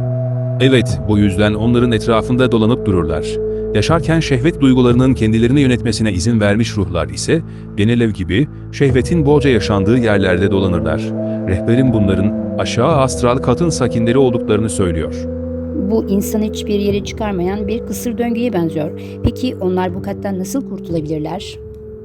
Speaker 2: Evet, bu yüzden onların etrafında dolanıp dururlar. Yaşarken şehvet duygularının kendilerini yönetmesine izin vermiş ruhlar ise, genel ev gibi, şehvetin bolca yaşandığı yerlerde dolanırlar. Rehberim bunların aşağı astral katın sakinleri olduklarını söylüyor.
Speaker 1: Bu insanı hiçbir yere çıkarmayan bir kısır döngüye benziyor. Peki onlar bu kattan nasıl kurtulabilirler?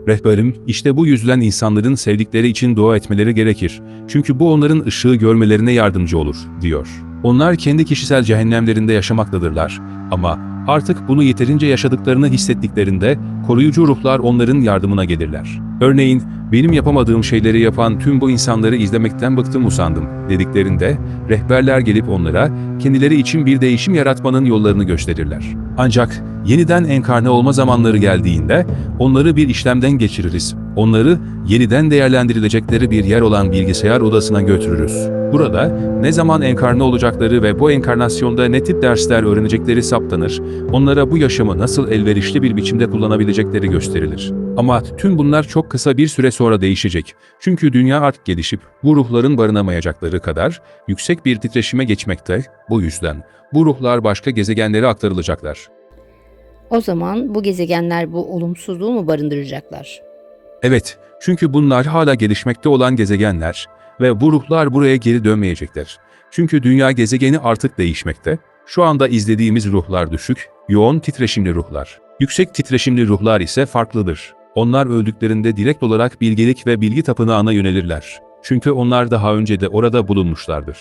Speaker 2: Rehberim, işte bu yüzden insanların sevdikleri için dua etmeleri gerekir. Çünkü bu onların ışığı görmelerine yardımcı olur, diyor. Onlar kendi kişisel cehennemlerinde yaşamaktadırlar. Ama Artık bunu yeterince yaşadıklarını hissettiklerinde koruyucu ruhlar onların yardımına gelirler. Örneğin, benim yapamadığım şeyleri yapan tüm bu insanları izlemekten bıktım usandım dediklerinde rehberler gelip onlara kendileri için bir değişim yaratmanın yollarını gösterirler. Ancak yeniden enkarne olma zamanları geldiğinde onları bir işlemden geçiririz. Onları yeniden değerlendirilecekleri bir yer olan bilgisayar odasına götürürüz. Burada ne zaman enkarne olacakları ve bu enkarnasyonda ne tip dersler öğrenecekleri saptanır, onlara bu yaşamı nasıl elverişli bir biçimde kullanabilecekleri gösterilir. Ama tüm bunlar çok kısa bir süre sonra değişecek. Çünkü dünya artık gelişip bu ruhların barınamayacakları kadar yüksek bir titreşime geçmekte. Bu yüzden bu ruhlar başka gezegenlere aktarılacaklar.
Speaker 1: O zaman bu gezegenler bu olumsuzluğu mu barındıracaklar?
Speaker 2: Evet, çünkü bunlar hala gelişmekte olan gezegenler ve bu ruhlar buraya geri dönmeyecekler. Çünkü dünya gezegeni artık değişmekte. Şu anda izlediğimiz ruhlar düşük, yoğun titreşimli ruhlar. Yüksek titreşimli ruhlar ise farklıdır. Onlar öldüklerinde direkt olarak bilgelik ve bilgi tapınağına yönelirler. Çünkü onlar daha önce de orada bulunmuşlardır.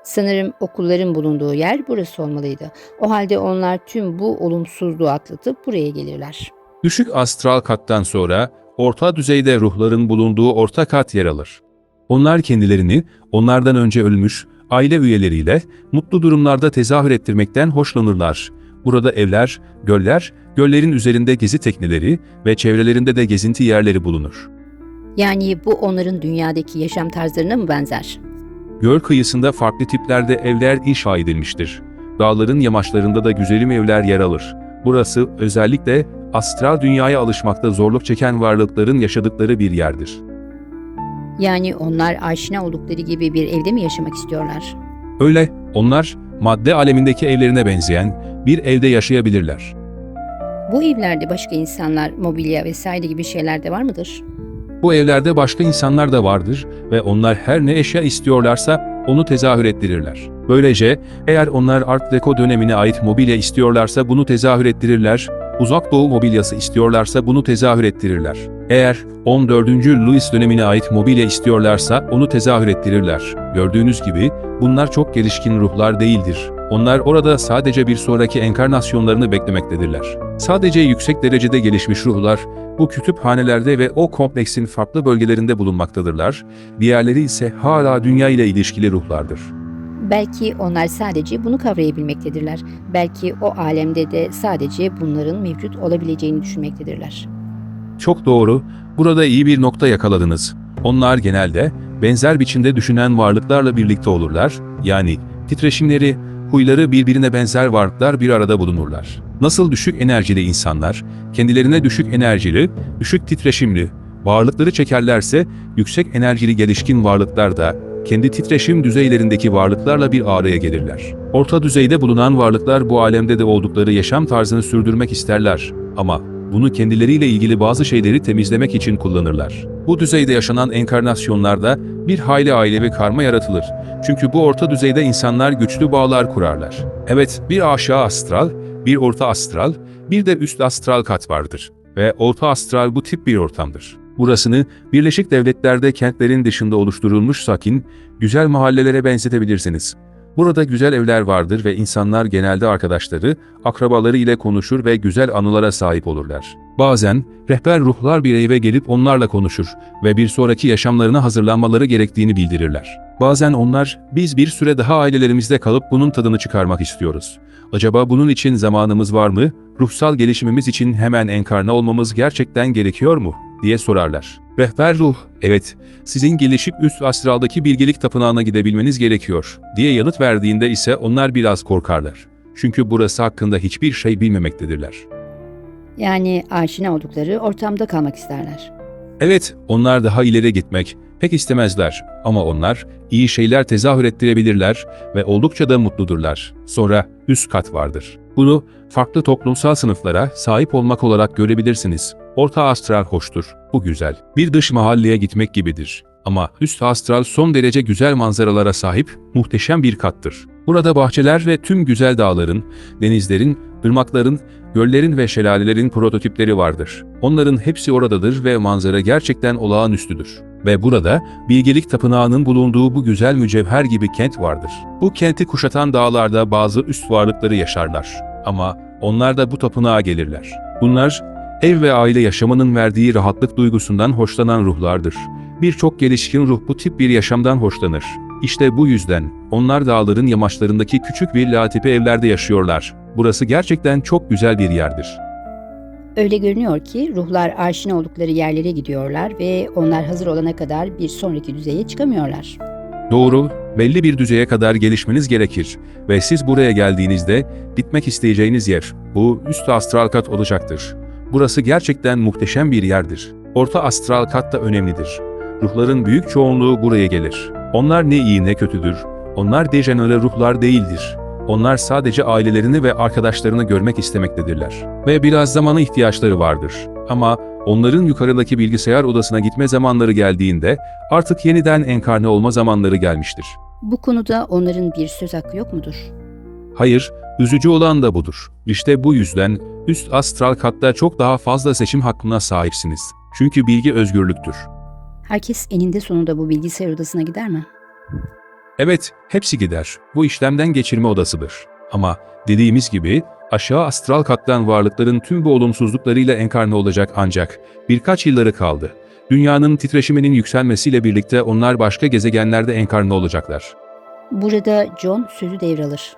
Speaker 1: Sanırım okulların bulunduğu yer burası olmalıydı. O halde onlar tüm bu olumsuzluğu atlatıp buraya gelirler.
Speaker 2: Düşük astral kattan sonra orta düzeyde ruhların bulunduğu orta kat yer alır. Onlar kendilerini onlardan önce ölmüş aile üyeleriyle mutlu durumlarda tezahür ettirmekten hoşlanırlar. Burada evler, göller, göllerin üzerinde gezi tekneleri ve çevrelerinde de gezinti yerleri bulunur.
Speaker 1: Yani bu onların dünyadaki yaşam tarzlarına mı benzer?
Speaker 2: Göl kıyısında farklı tiplerde evler inşa edilmiştir. Dağların yamaçlarında da güzelim evler yer alır. Burası özellikle astral dünyaya alışmakta zorluk çeken varlıkların yaşadıkları bir yerdir.
Speaker 1: Yani onlar aşina oldukları gibi bir evde mi yaşamak istiyorlar?
Speaker 2: Öyle, onlar madde alemindeki evlerine benzeyen bir evde yaşayabilirler.
Speaker 1: Bu evlerde başka insanlar, mobilya vesaire gibi şeyler de var mıdır?
Speaker 2: Bu evlerde başka insanlar da vardır ve onlar her ne eşya istiyorlarsa onu tezahür ettirirler. Böylece eğer onlar Art Deco dönemine ait mobilya istiyorlarsa bunu tezahür ettirirler, Uzak Doğu mobilyası istiyorlarsa bunu tezahür ettirirler. Eğer 14. Louis dönemine ait mobilya istiyorlarsa onu tezahür ettirirler. Gördüğünüz gibi bunlar çok gelişkin ruhlar değildir. Onlar orada sadece bir sonraki enkarnasyonlarını beklemektedirler. Sadece yüksek derecede gelişmiş ruhlar bu kütüphanelerde ve o kompleksin farklı bölgelerinde bulunmaktadırlar. Diğerleri ise hala dünya ile ilişkili ruhlardır.
Speaker 1: Belki onlar sadece bunu kavrayabilmektedirler. Belki o alemde de sadece bunların mevcut olabileceğini düşünmektedirler.
Speaker 2: Çok doğru, burada iyi bir nokta yakaladınız. Onlar genelde benzer biçimde düşünen varlıklarla birlikte olurlar, yani titreşimleri, huyları birbirine benzer varlıklar bir arada bulunurlar. Nasıl düşük enerjili insanlar, kendilerine düşük enerjili, düşük titreşimli varlıkları çekerlerse, yüksek enerjili gelişkin varlıklar da kendi titreşim düzeylerindeki varlıklarla bir araya gelirler. Orta düzeyde bulunan varlıklar bu alemde de oldukları yaşam tarzını sürdürmek isterler ama bunu kendileriyle ilgili bazı şeyleri temizlemek için kullanırlar. Bu düzeyde yaşanan enkarnasyonlarda bir hayli ailevi karma yaratılır. Çünkü bu orta düzeyde insanlar güçlü bağlar kurarlar. Evet, bir aşağı astral, bir orta astral, bir de üst astral kat vardır. Ve orta astral bu tip bir ortamdır. Burasını Birleşik Devletler'de kentlerin dışında oluşturulmuş sakin, güzel mahallelere benzetebilirsiniz. Burada güzel evler vardır ve insanlar genelde arkadaşları, akrabaları ile konuşur ve güzel anılara sahip olurlar. Bazen rehber ruhlar bir eve gelip onlarla konuşur ve bir sonraki yaşamlarına hazırlanmaları gerektiğini bildirirler. Bazen onlar, biz bir süre daha ailelerimizde kalıp bunun tadını çıkarmak istiyoruz. Acaba bunun için zamanımız var mı? Ruhsal gelişimimiz için hemen enkarne olmamız gerçekten gerekiyor mu? Diye sorarlar. Rehber ruh, evet, sizin gelişip üst astraldaki bilgelik tapınağına gidebilmeniz gerekiyor, diye yanıt verdiğinde ise onlar biraz korkarlar. Çünkü burası hakkında hiçbir şey bilmemektedirler.
Speaker 1: Yani aşina oldukları ortamda kalmak isterler.
Speaker 2: Evet, onlar daha ileri gitmek pek istemezler ama onlar iyi şeyler tezahür ettirebilirler ve oldukça da mutludurlar. Sonra üst kat vardır. Bunu farklı toplumsal sınıflara sahip olmak olarak görebilirsiniz. Orta astral hoştur, bu güzel. Bir dış mahalleye gitmek gibidir. Ama üst astral son derece güzel manzaralara sahip muhteşem bir kattır. Burada bahçeler ve tüm güzel dağların, denizlerin, ırmakların, göllerin ve şelalelerin prototipleri vardır. Onların hepsi oradadır ve manzara gerçekten olağanüstüdür. Ve burada bilgelik tapınağının bulunduğu bu güzel mücevher gibi kent vardır. Bu kenti kuşatan dağlarda bazı üst varlıkları yaşarlar. Ama onlar da bu tapınağa gelirler. Bunlar, ev ve aile yaşamının verdiği rahatlık duygusundan hoşlanan ruhlardır. Birçok gelişkin ruh bu tip bir yaşamdan hoşlanır. İşte bu yüzden onlar dağların yamaçlarındaki küçük villa tipi evlerde yaşıyorlar. Burası gerçekten çok güzel bir yerdir.
Speaker 1: Öyle görünüyor ki ruhlar aşina oldukları yerlere gidiyorlar ve onlar hazır olana kadar bir sonraki düzeye çıkamıyorlar.
Speaker 2: Doğru, belli bir düzeye kadar gelişmeniz gerekir ve siz buraya geldiğinizde gitmek isteyeceğiniz yer bu üst astral kat olacaktır. Burası gerçekten muhteşem bir yerdir. Orta astral kat da önemlidir. Ruhların büyük çoğunluğu buraya gelir. Onlar ne iyi ne kötüdür. Onlar dejenere ruhlar değildir. Onlar sadece ailelerini ve arkadaşlarını görmek istemektedirler. Ve biraz zamana ihtiyaçları vardır. Ama onların yukarıdaki bilgisayar odasına gitme zamanları geldiğinde artık yeniden enkarne olma zamanları gelmiştir.
Speaker 1: Bu konuda onların bir söz hakkı yok mudur?
Speaker 2: Hayır, üzücü olan da budur. İşte bu yüzden üst astral katta çok daha fazla seçim hakkına sahipsiniz. Çünkü bilgi özgürlüktür.
Speaker 1: Herkes eninde sonunda bu bilgisayar odasına gider mi?
Speaker 2: Evet, hepsi gider. Bu işlemden geçirme odasıdır. Ama dediğimiz gibi aşağı astral kattan varlıkların tüm bu olumsuzluklarıyla enkarne olacak ancak birkaç yılları kaldı. Dünyanın titreşiminin yükselmesiyle birlikte onlar başka gezegenlerde enkarne olacaklar.
Speaker 1: Burada John sözü devralır.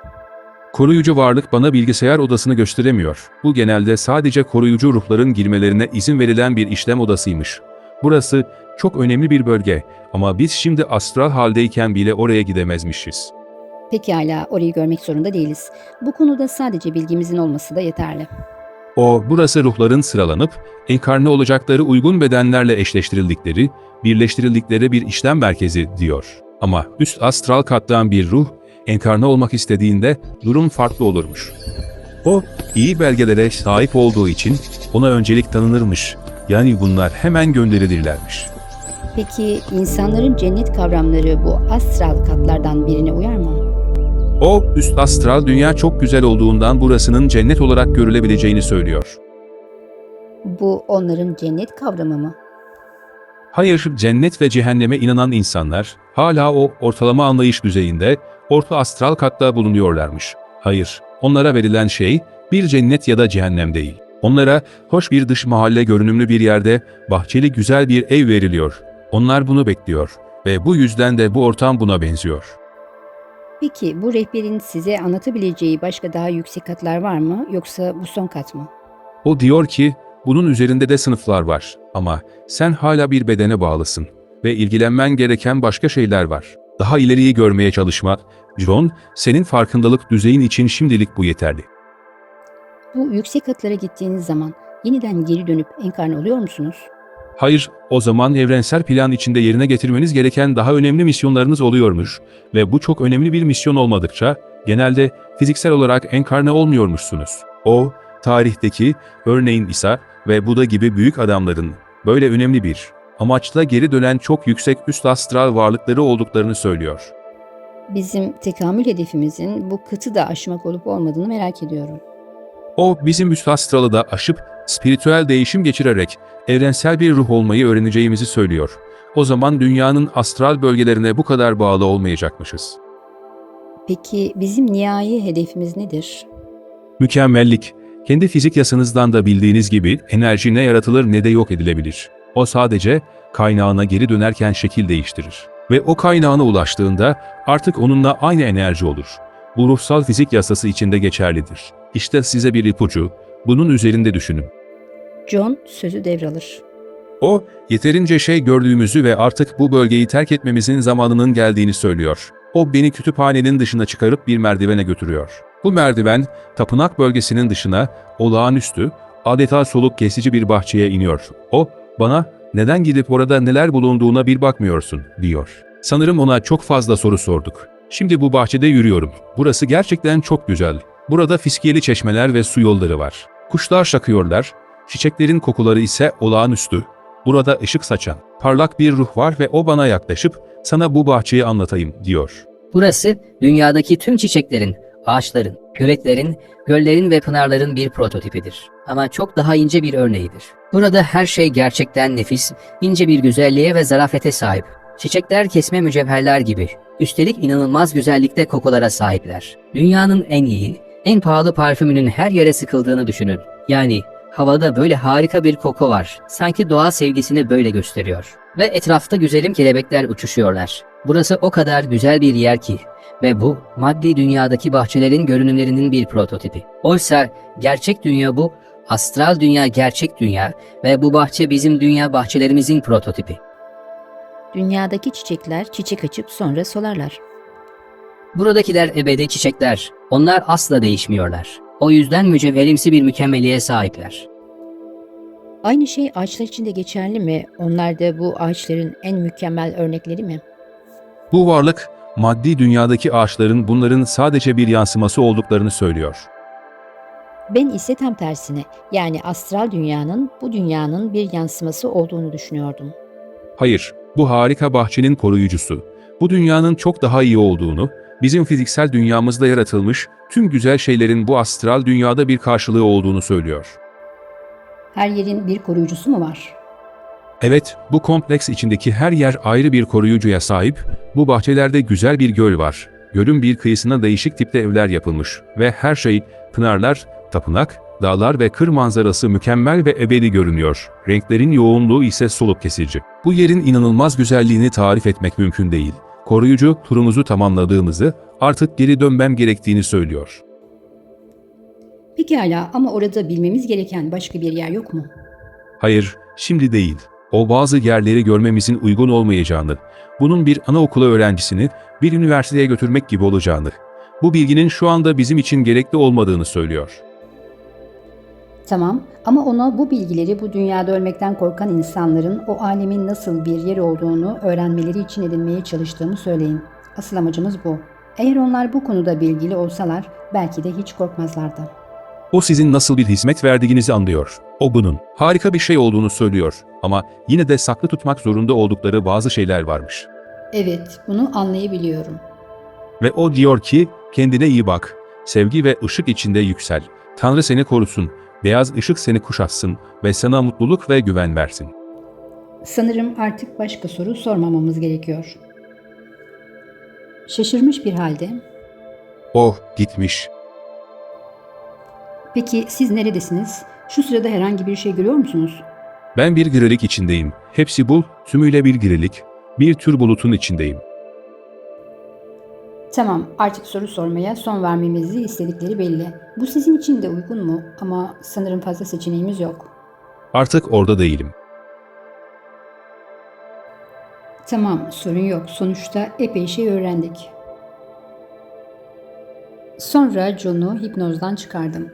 Speaker 2: Koruyucu varlık bana bilgisayar odasını gösteremiyor. Bu genelde sadece koruyucu ruhların girmelerine izin verilen bir işlem odasıymış. Burası çok önemli bir bölge ama biz şimdi astral haldeyken bile oraya gidemezmişiz.
Speaker 1: Pekala, orayı görmek zorunda değiliz. Bu konuda sadece bilgimizin olması da yeterli.
Speaker 2: Burası ruhların sıralanıp enkarne olacakları uygun bedenlerle eşleştirildikleri, birleştirildikleri bir işlem merkezi diyor. Ama üst astral kattan bir ruh enkarne olmak istediğinde durum farklı olurmuş. O iyi belgelere sahip olduğu için ona öncelik tanınırmış. Yani bunlar hemen gönderilirlermiş.
Speaker 1: Peki insanların cennet kavramları bu astral katlardan birine uyar mı?
Speaker 2: O üst astral dünya çok güzel olduğundan burasının cennet olarak görülebileceğini söylüyor.
Speaker 1: Bu onların cennet kavramı mı?
Speaker 2: Hayır, cennet ve cehenneme inanan insanlar hala o ortalama anlayış düzeyinde orta astral katta bulunuyorlarmış. Hayır, onlara verilen şey bir cennet ya da cehennem değil. Onlara hoş bir dış mahalle görünümlü bir yerde bahçeli güzel bir ev veriliyor. Onlar bunu bekliyor ve bu yüzden de bu ortam buna benziyor.
Speaker 1: Peki bu rehberin size anlatabileceği başka daha yüksek katlar var mı yoksa bu son kat mı?
Speaker 2: O diyor ki bunun üzerinde de sınıflar var ama sen hala bir bedene bağlısın ve ilgilenmen gereken başka şeyler var. Daha ileriyi görmeye çalışmak, John, senin farkındalık düzeyin için şimdilik bu yeterli.
Speaker 1: Bu yüksek katlara gittiğiniz zaman yeniden geri dönüp enkarne oluyor musunuz?
Speaker 2: Hayır, o zaman evrensel plan içinde yerine getirmeniz gereken daha önemli misyonlarınız oluyormuş ve bu çok önemli bir misyon olmadıkça genelde fiziksel olarak enkarne olmuyormuşsunuz. O, tarihteki, örneğin İsa ve Buda gibi büyük adamların böyle önemli bir amaçla geri dönen çok yüksek üst astral varlıkları olduklarını söylüyor.
Speaker 1: Bizim tekamül hedefimizin bu kıtı da aşmak olup olmadığını merak ediyorum.
Speaker 2: O, bizim üst astralı da aşıp spiritüel değişim geçirerek evrensel bir ruh olmayı öğreneceğimizi söylüyor. O zaman dünyanın astral bölgelerine bu kadar bağlı olmayacakmışız.
Speaker 1: Peki bizim nihai hedefimiz nedir?
Speaker 2: Mükemmellik. Kendi fizik yasanızdan da bildiğiniz gibi enerji ne yaratılır ne de yok edilebilir. O sadece kaynağına geri dönerken şekil değiştirir. Ve o kaynağına ulaştığında artık onunla aynı enerji olur. Bu ruhsal fizik yasası içinde geçerlidir. İşte size bir ipucu. Bunun üzerinde düşünün.
Speaker 1: John sözü devralır.
Speaker 2: O, yeterince şey gördüğümüzü ve artık bu bölgeyi terk etmemizin zamanının geldiğini söylüyor. O beni kütüphanenin dışına çıkarıp bir merdivene götürüyor. Bu merdiven, tapınak bölgesinin dışına, olağanüstü, adeta soluk kesici bir bahçeye iniyor. O, bana, neden gidip orada neler bulunduğuna bir bakmıyorsun, diyor. Sanırım ona çok fazla soru sorduk. Şimdi bu bahçede yürüyorum. Burası gerçekten çok güzel. Burada fiskiyeli çeşmeler ve su yolları var. Kuşlar şakıyorlar, çiçeklerin kokuları ise olağanüstü. Burada ışık saçan, parlak bir ruh var ve o bana yaklaşıp, sana bu bahçeyi anlatayım, diyor.
Speaker 4: Burası dünyadaki tüm çiçeklerin, ağaçların, göletlerin, göllerin ve pınarların bir prototipidir. Ama çok daha ince bir örneğidir. Burada her şey gerçekten nefis, ince bir güzelliğe ve zarafete sahip. Çiçekler kesme mücevherler gibi. Üstelik inanılmaz güzellikte kokulara sahipler. Dünyanın en iyi, En pahalı parfümünün her yere sıkıldığını düşünün. Yani havada böyle harika bir koku var. Sanki doğa sevgisini böyle gösteriyor. Ve etrafta güzelim kelebekler uçuşuyorlar. Burası o kadar güzel bir yer ki. Ve bu maddi dünyadaki bahçelerin görünümlerinin bir prototipi. Oysa gerçek dünya bu, astral dünya gerçek dünya ve bu bahçe bizim dünya bahçelerimizin prototipi.
Speaker 1: Dünyadaki çiçekler çiçek açıp sonra solarlar.
Speaker 4: Buradakiler ebedi çiçekler. Onlar asla değişmiyorlar. O yüzden mücevherimsi bir mükemmeliğe sahipler.
Speaker 1: Aynı şey ağaçlar için de geçerli mi? Onlar da bu ağaçların en mükemmel örnekleri mi?
Speaker 2: Bu varlık, maddi dünyadaki ağaçların bunların sadece bir yansıması olduklarını söylüyor.
Speaker 1: Ben ise tam tersine, yani astral dünyanın bu dünyanın bir yansıması olduğunu düşünüyordum.
Speaker 2: Hayır, bu harika bahçenin koruyucusu. Bu dünyanın çok daha iyi olduğunu, bizim fiziksel dünyamızda yaratılmış tüm güzel şeylerin bu astral dünyada bir karşılığı olduğunu söylüyor.
Speaker 1: Her yerin bir koruyucusu mu var?
Speaker 2: Evet, bu kompleks içindeki her yer ayrı bir koruyucuya sahip, bu bahçelerde güzel bir göl var. Gölün bir kıyısına değişik tipte evler yapılmış ve her şey, pınarlar, tapınak, dağlar ve kır manzarası mükemmel ve ebedi görünüyor. Renklerin yoğunluğu ise soluk kesici. Bu yerin inanılmaz güzelliğini tarif etmek mümkün değil. Koruyucu, turumuzu tamamladığımızı, artık geri dönmem gerektiğini söylüyor.
Speaker 1: Pekala, ama orada bilmemiz gereken başka bir yer yok mu?
Speaker 2: Hayır, şimdi değil. O bazı yerleri görmemizin uygun olmayacağını, bunun bir anaokulu öğrencisini bir üniversiteye götürmek gibi olacağını, bu bilginin şu anda bizim için gerekli olmadığını söylüyor.
Speaker 1: Tamam, ama ona bu bilgileri bu dünyada ölmekten korkan insanların o alemin nasıl bir yer olduğunu öğrenmeleri için edinmeye çalıştığımı söyleyin. Asıl amacımız bu. Eğer onlar bu konuda bilgili olsalar belki de hiç korkmazlardı.
Speaker 2: O sizin nasıl bir hizmet verdiğinizi anlıyor. O bunun harika bir şey olduğunu söylüyor ama yine de saklı tutmak zorunda oldukları bazı şeyler varmış.
Speaker 1: Evet, bunu anlayabiliyorum.
Speaker 2: Ve o diyor ki, kendine iyi bak, sevgi ve ışık içinde yüksel. Tanrı seni korusun, beyaz ışık seni kuşatsın ve sana mutluluk ve güven versin.
Speaker 1: Sanırım artık başka soru sormamamız gerekiyor. Şaşırmış bir halde,
Speaker 2: Oh, gitmiş.
Speaker 1: peki siz neredesiniz? Şu sırada herhangi bir şey görüyor musunuz?
Speaker 2: Ben bir grilik içindeyim. Hepsi bul, tümüyle bir grilik. Bir tür bulutun içindeyim.
Speaker 1: Tamam, artık soru sormaya son vermemizi istedikleri belli. Bu sizin için de uygun mu? Ama sanırım fazla seçeneğimiz yok.
Speaker 2: Artık orada değilim.
Speaker 1: Tamam, sorun yok. Sonuçta epey şey öğrendik. Sonra John'u hipnozdan çıkardım.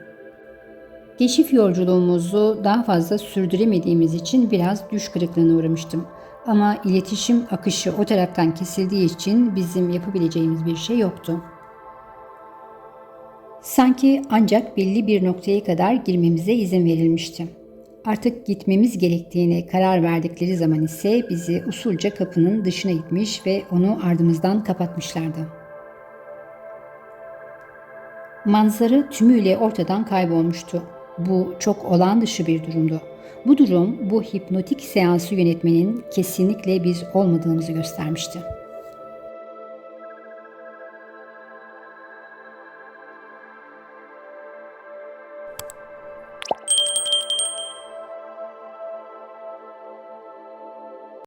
Speaker 1: Keşif yolculuğumuzu daha fazla sürdüremediğimiz için biraz düş kırıklığına uğramıştım. Ama iletişim akışı o taraftan kesildiği için bizim yapabileceğimiz bir şey yoktu. Sanki ancak belli bir noktaya kadar girmemize izin verilmişti. Artık gitmemiz gerektiğine karar verdikleri zaman ise bizi usulca kapının dışına itmiş ve onu ardımızdan kapatmışlardı. Manzara tümüyle ortadan kaybolmuştu. Bu çok olağan dışı bir durumdu. Bu durum bu hipnotik seansı yönetmenin kesinlikle biz olmadığımızı göstermişti.